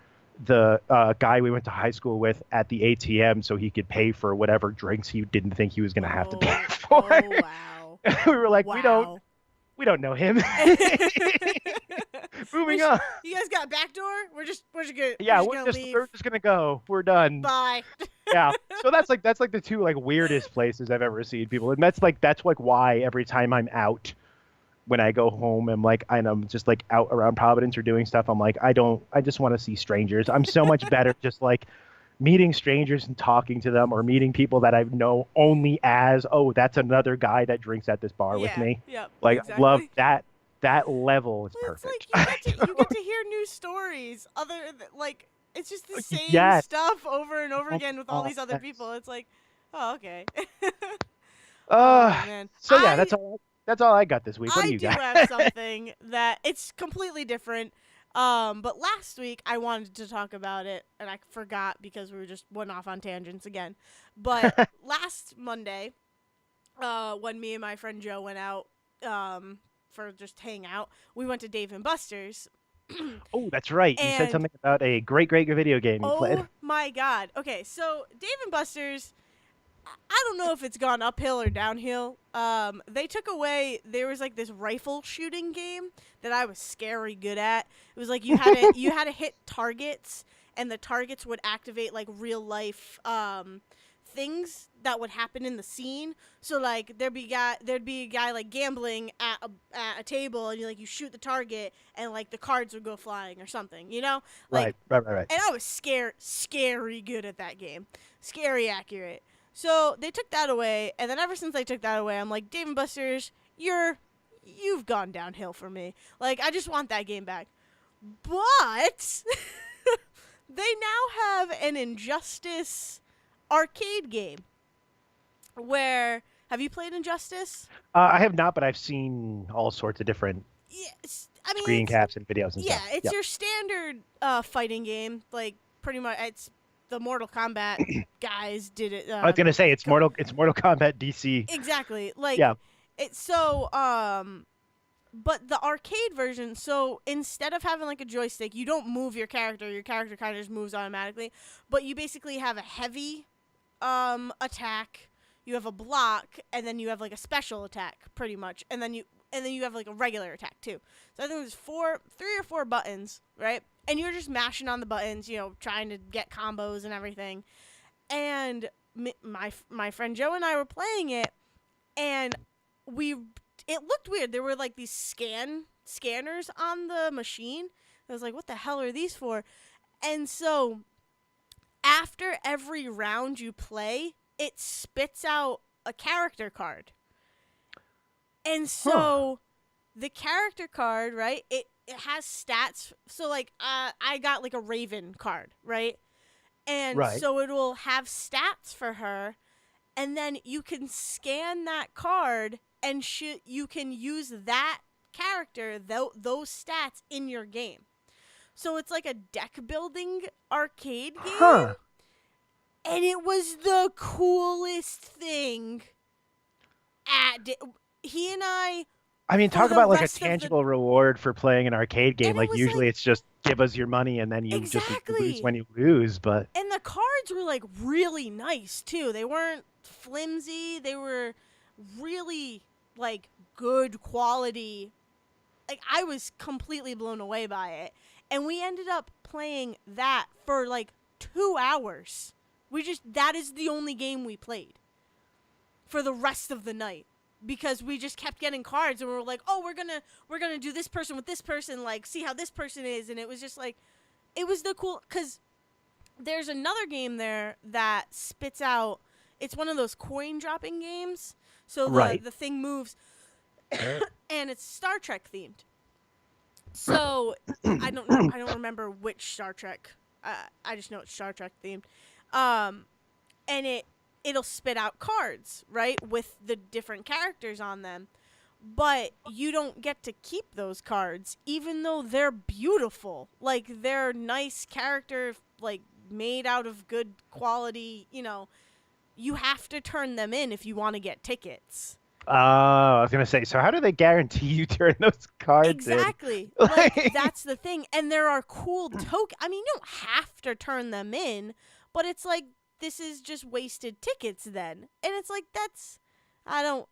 the guy we went to high school with at the ATM so he could pay for whatever drinks he didn't think he was going to have to pay for. Oh wow. We were like, Wow. we don't know him. Moving on. You guys got a back door? Yeah, we're just gonna leave. we're just gonna go. We're done. Bye. Yeah. So that's like the two like weirdest places I've ever seen people, and that's like why every time I'm out, when I go home and I'm just like out around Providence or doing stuff, I'm like, I just want to see strangers. I'm so much better just like meeting strangers and talking to them, or meeting people that I know only as, oh, that's another guy that drinks at this bar with me. Yep. Like, Exactly. love that level is Well, it's perfect. like you get to hear new stories. Like it's just the same Yes. stuff over and over again with all these other Yes. people. It's like, oh, okay. Uh, Man. so yeah, that's all I got this week. What do I you do got? have something that it's completely different. But last week I wanted to talk about it and I forgot because we just went off on tangents again. But last Monday, when me and my friend Joe went out, for just hang out, we went to Dave and Buster's. Oh, that's right. You said And something about a great video game you played. oh my god. Okay, so Dave and Buster's, I don't know if it's gone uphill or downhill. They took away, there was like this rifle shooting game that I was scary good at. It was like you had to hit targets, and the targets would activate like real life things that would happen in the scene. So like there'd be a guy like gambling at a table, and you shoot the target, and like the cards would go flying or something, Like, Right. and I was scary good at that game. Scary accurate. So they took that away, and then ever since they took that away, I'm like, Dave and Buster's, you've gone downhill for me. Like, I just want that game back. But they now have an Injustice arcade game. Where, have you played Injustice? I have not, but I've seen all sorts of different Yes, I mean, screen caps and videos and yeah, stuff. it's Yep. your standard fighting game. Like, pretty much, it's the Mortal Kombat guys did it. I was gonna say it's Mortal Kombat DC. Exactly. Like, Yeah. it's so, but the arcade version, so instead of having like a joystick, you don't move your character kind of just moves automatically, but you basically have a heavy attack, you have a block, and then you have like a special attack pretty much, and then you have like a regular attack too. So I think there's 3 or 4 buttons, right? And you're just mashing on the buttons, trying to get combos and everything. And my friend Joe and I were playing it, and it looked weird. There were like these scanners on the machine. I was like, what the hell are these for? And so after every round you play, it spits out a character card. And so the character card, right, it has stats. So like I got like a Raven card, right? And Right. so it will have stats for her, and then you can scan that card, and you can use that character, those stats in your game. So it's like a deck building arcade game. Huh. And it was the coolest thing. He and I mean, for talk the about like a rest of the- tangible reward for playing an arcade game. And it Like was usually like- it's just give us your money and then you just Exactly. lose when you lose. But And the cards were like really nice too. They weren't flimsy. They were really like good quality. Like I was completely blown away by it. And we ended up playing that for like 2 hours. That is the only game we played for the rest of the night. Because we just kept getting cards, and we were like, oh, we're gonna do this person with this person, like see how this person is, and it was just like, it was the cool, because there's another game there that spits out, it's one of those coin dropping games. So Right. the thing moves, and it's Star Trek themed. So I don't know. I don't remember which Star Trek. I just know it's Star Trek themed. And it'll spit out cards, right, with the different characters on them. But you don't get to keep those cards, even though they're beautiful. Like, they're nice character, like, made out of good quality. You know, you have to turn them in if you want to get tickets. I was gonna say. So how do they guarantee you turn those cards Exactly. in? Like, that's the thing. And there are cool I mean, you don't have to turn them in, but it's like, this is just wasted tickets then. And it's like, that's, I don't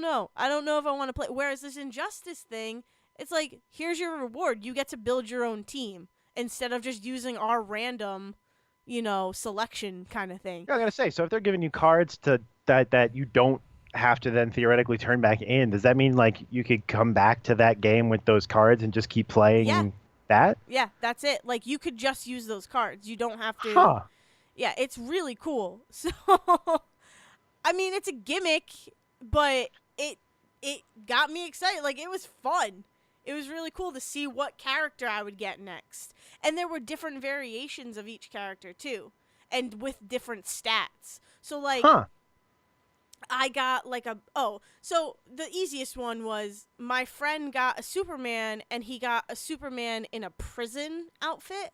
know. I don't know if I want to play. Whereas this Injustice thing, it's like, here's your reward. You get to build your own team instead of just using our random, selection kind of thing. Yeah, I'm gonna say. So if they're giving you cards to that you don't have to then theoretically turn back in, does that mean like you could come back to that game with those cards and just keep playing that? Yeah, that's it. Like, you could just use those cards. You don't have to. Huh. Yeah, it's really cool. So, I mean, it's a gimmick, but it got me excited. Like, it was fun. It was really cool to see what character I would get next. And there were different variations of each character, too. And with different stats. So, like, I got, like, so the easiest one was my friend got a Superman, and he got a Superman in a prison outfit.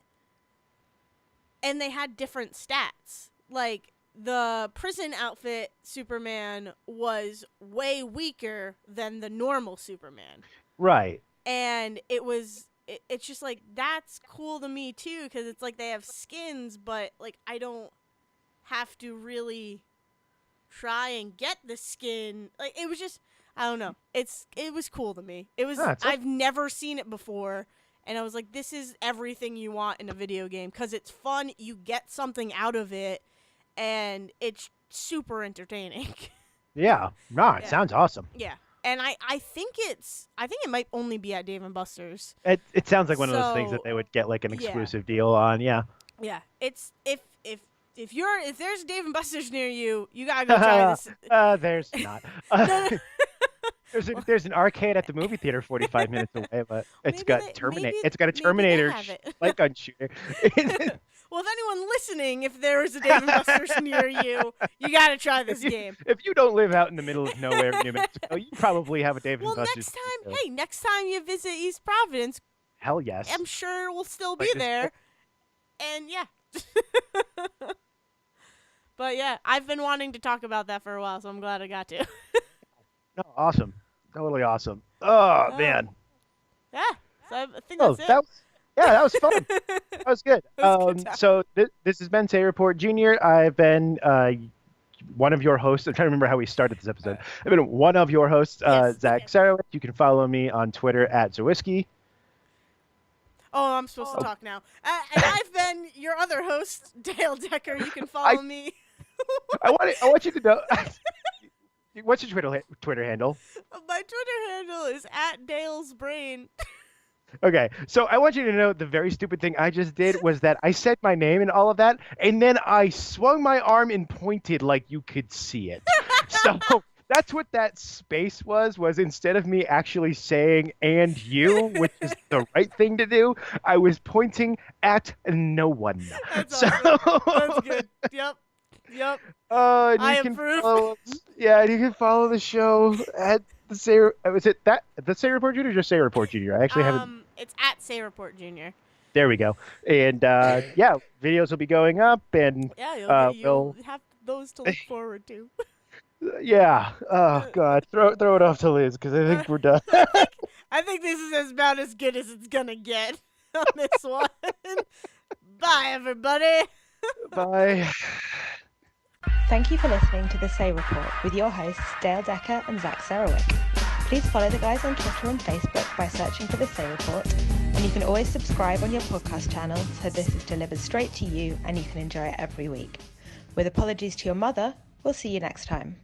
And they had different stats. Like, the prison outfit Superman was way weaker than the normal Superman. Right. And it's just like, that's cool to me too, because it's like they have skins, but like I don't have to really try and get the skin. Like, it was just, I don't know. It was cool to me. It was, I've never seen it before. And I was like, this is everything you want in a video game, because it's fun, you get something out of it, and it's super entertaining. Yeah. No, it sounds awesome. Yeah. And I think it might only be at Dave & Buster's. It sounds like one of those things that they would get like an exclusive deal on, yeah. Yeah. It's if there's a Dave & Buster's near you, you gotta go try this. There's not. No. There's an arcade at the movie theater 45 minutes away, but it's got a Terminator light gun shooter. Well, if anyone listening, if there is a Dave & Buster's near you, you gotta try this game. If you don't live out in the middle of nowhere in New Mexico, you probably have a Dave & Buster's. Next time you visit East Providence, hell yes, I'm sure we'll still be there. And yeah. But yeah, I've been wanting to talk about that for a while, so I'm glad I got to. No, awesome. Totally awesome. Oh, man. Yeah, so I think that's it. That was fun. That was good. So this has been Say Report Jr. I've been one of your hosts. I'm trying to remember how we started this episode. I've been one of your hosts, Zach Sarowitz. You can follow me on Twitter at Zawisky. Oh, I'm supposed to talk now. And I've been your other host, Dayle Decker. You can follow me. I want you to know. What's your Twitter handle? My Twitter handle is @DalesBrain. Okay, so I want you to know the very stupid thing I just did was that I said my name and all of that, and then I swung my arm and pointed like you could see it. So that's what that space was instead of me actually saying "and you," which is the right thing to do, I was pointing at no one. That's awesome. That's good. Yep. I approve. And you can follow the show at the Say Report Jr. or just Say Report Jr.? I actually haven't. It's @sayreportjr. There we go. And videos will be going up, and you'll have those to look forward to. Yeah. Oh God, throw it off to Liz because I think we're done. I think this is about as good as it's gonna get on this one. Bye, everybody. Bye. Thank you for listening to The Say Report with your hosts Dayle Decker and Zach Sarowitz. Please follow the guys on Twitter and Facebook by searching for The Say Report, and you can always subscribe on your podcast channel so this is delivered straight to you and you can enjoy it every week. With apologies to your mother, we'll see you next time.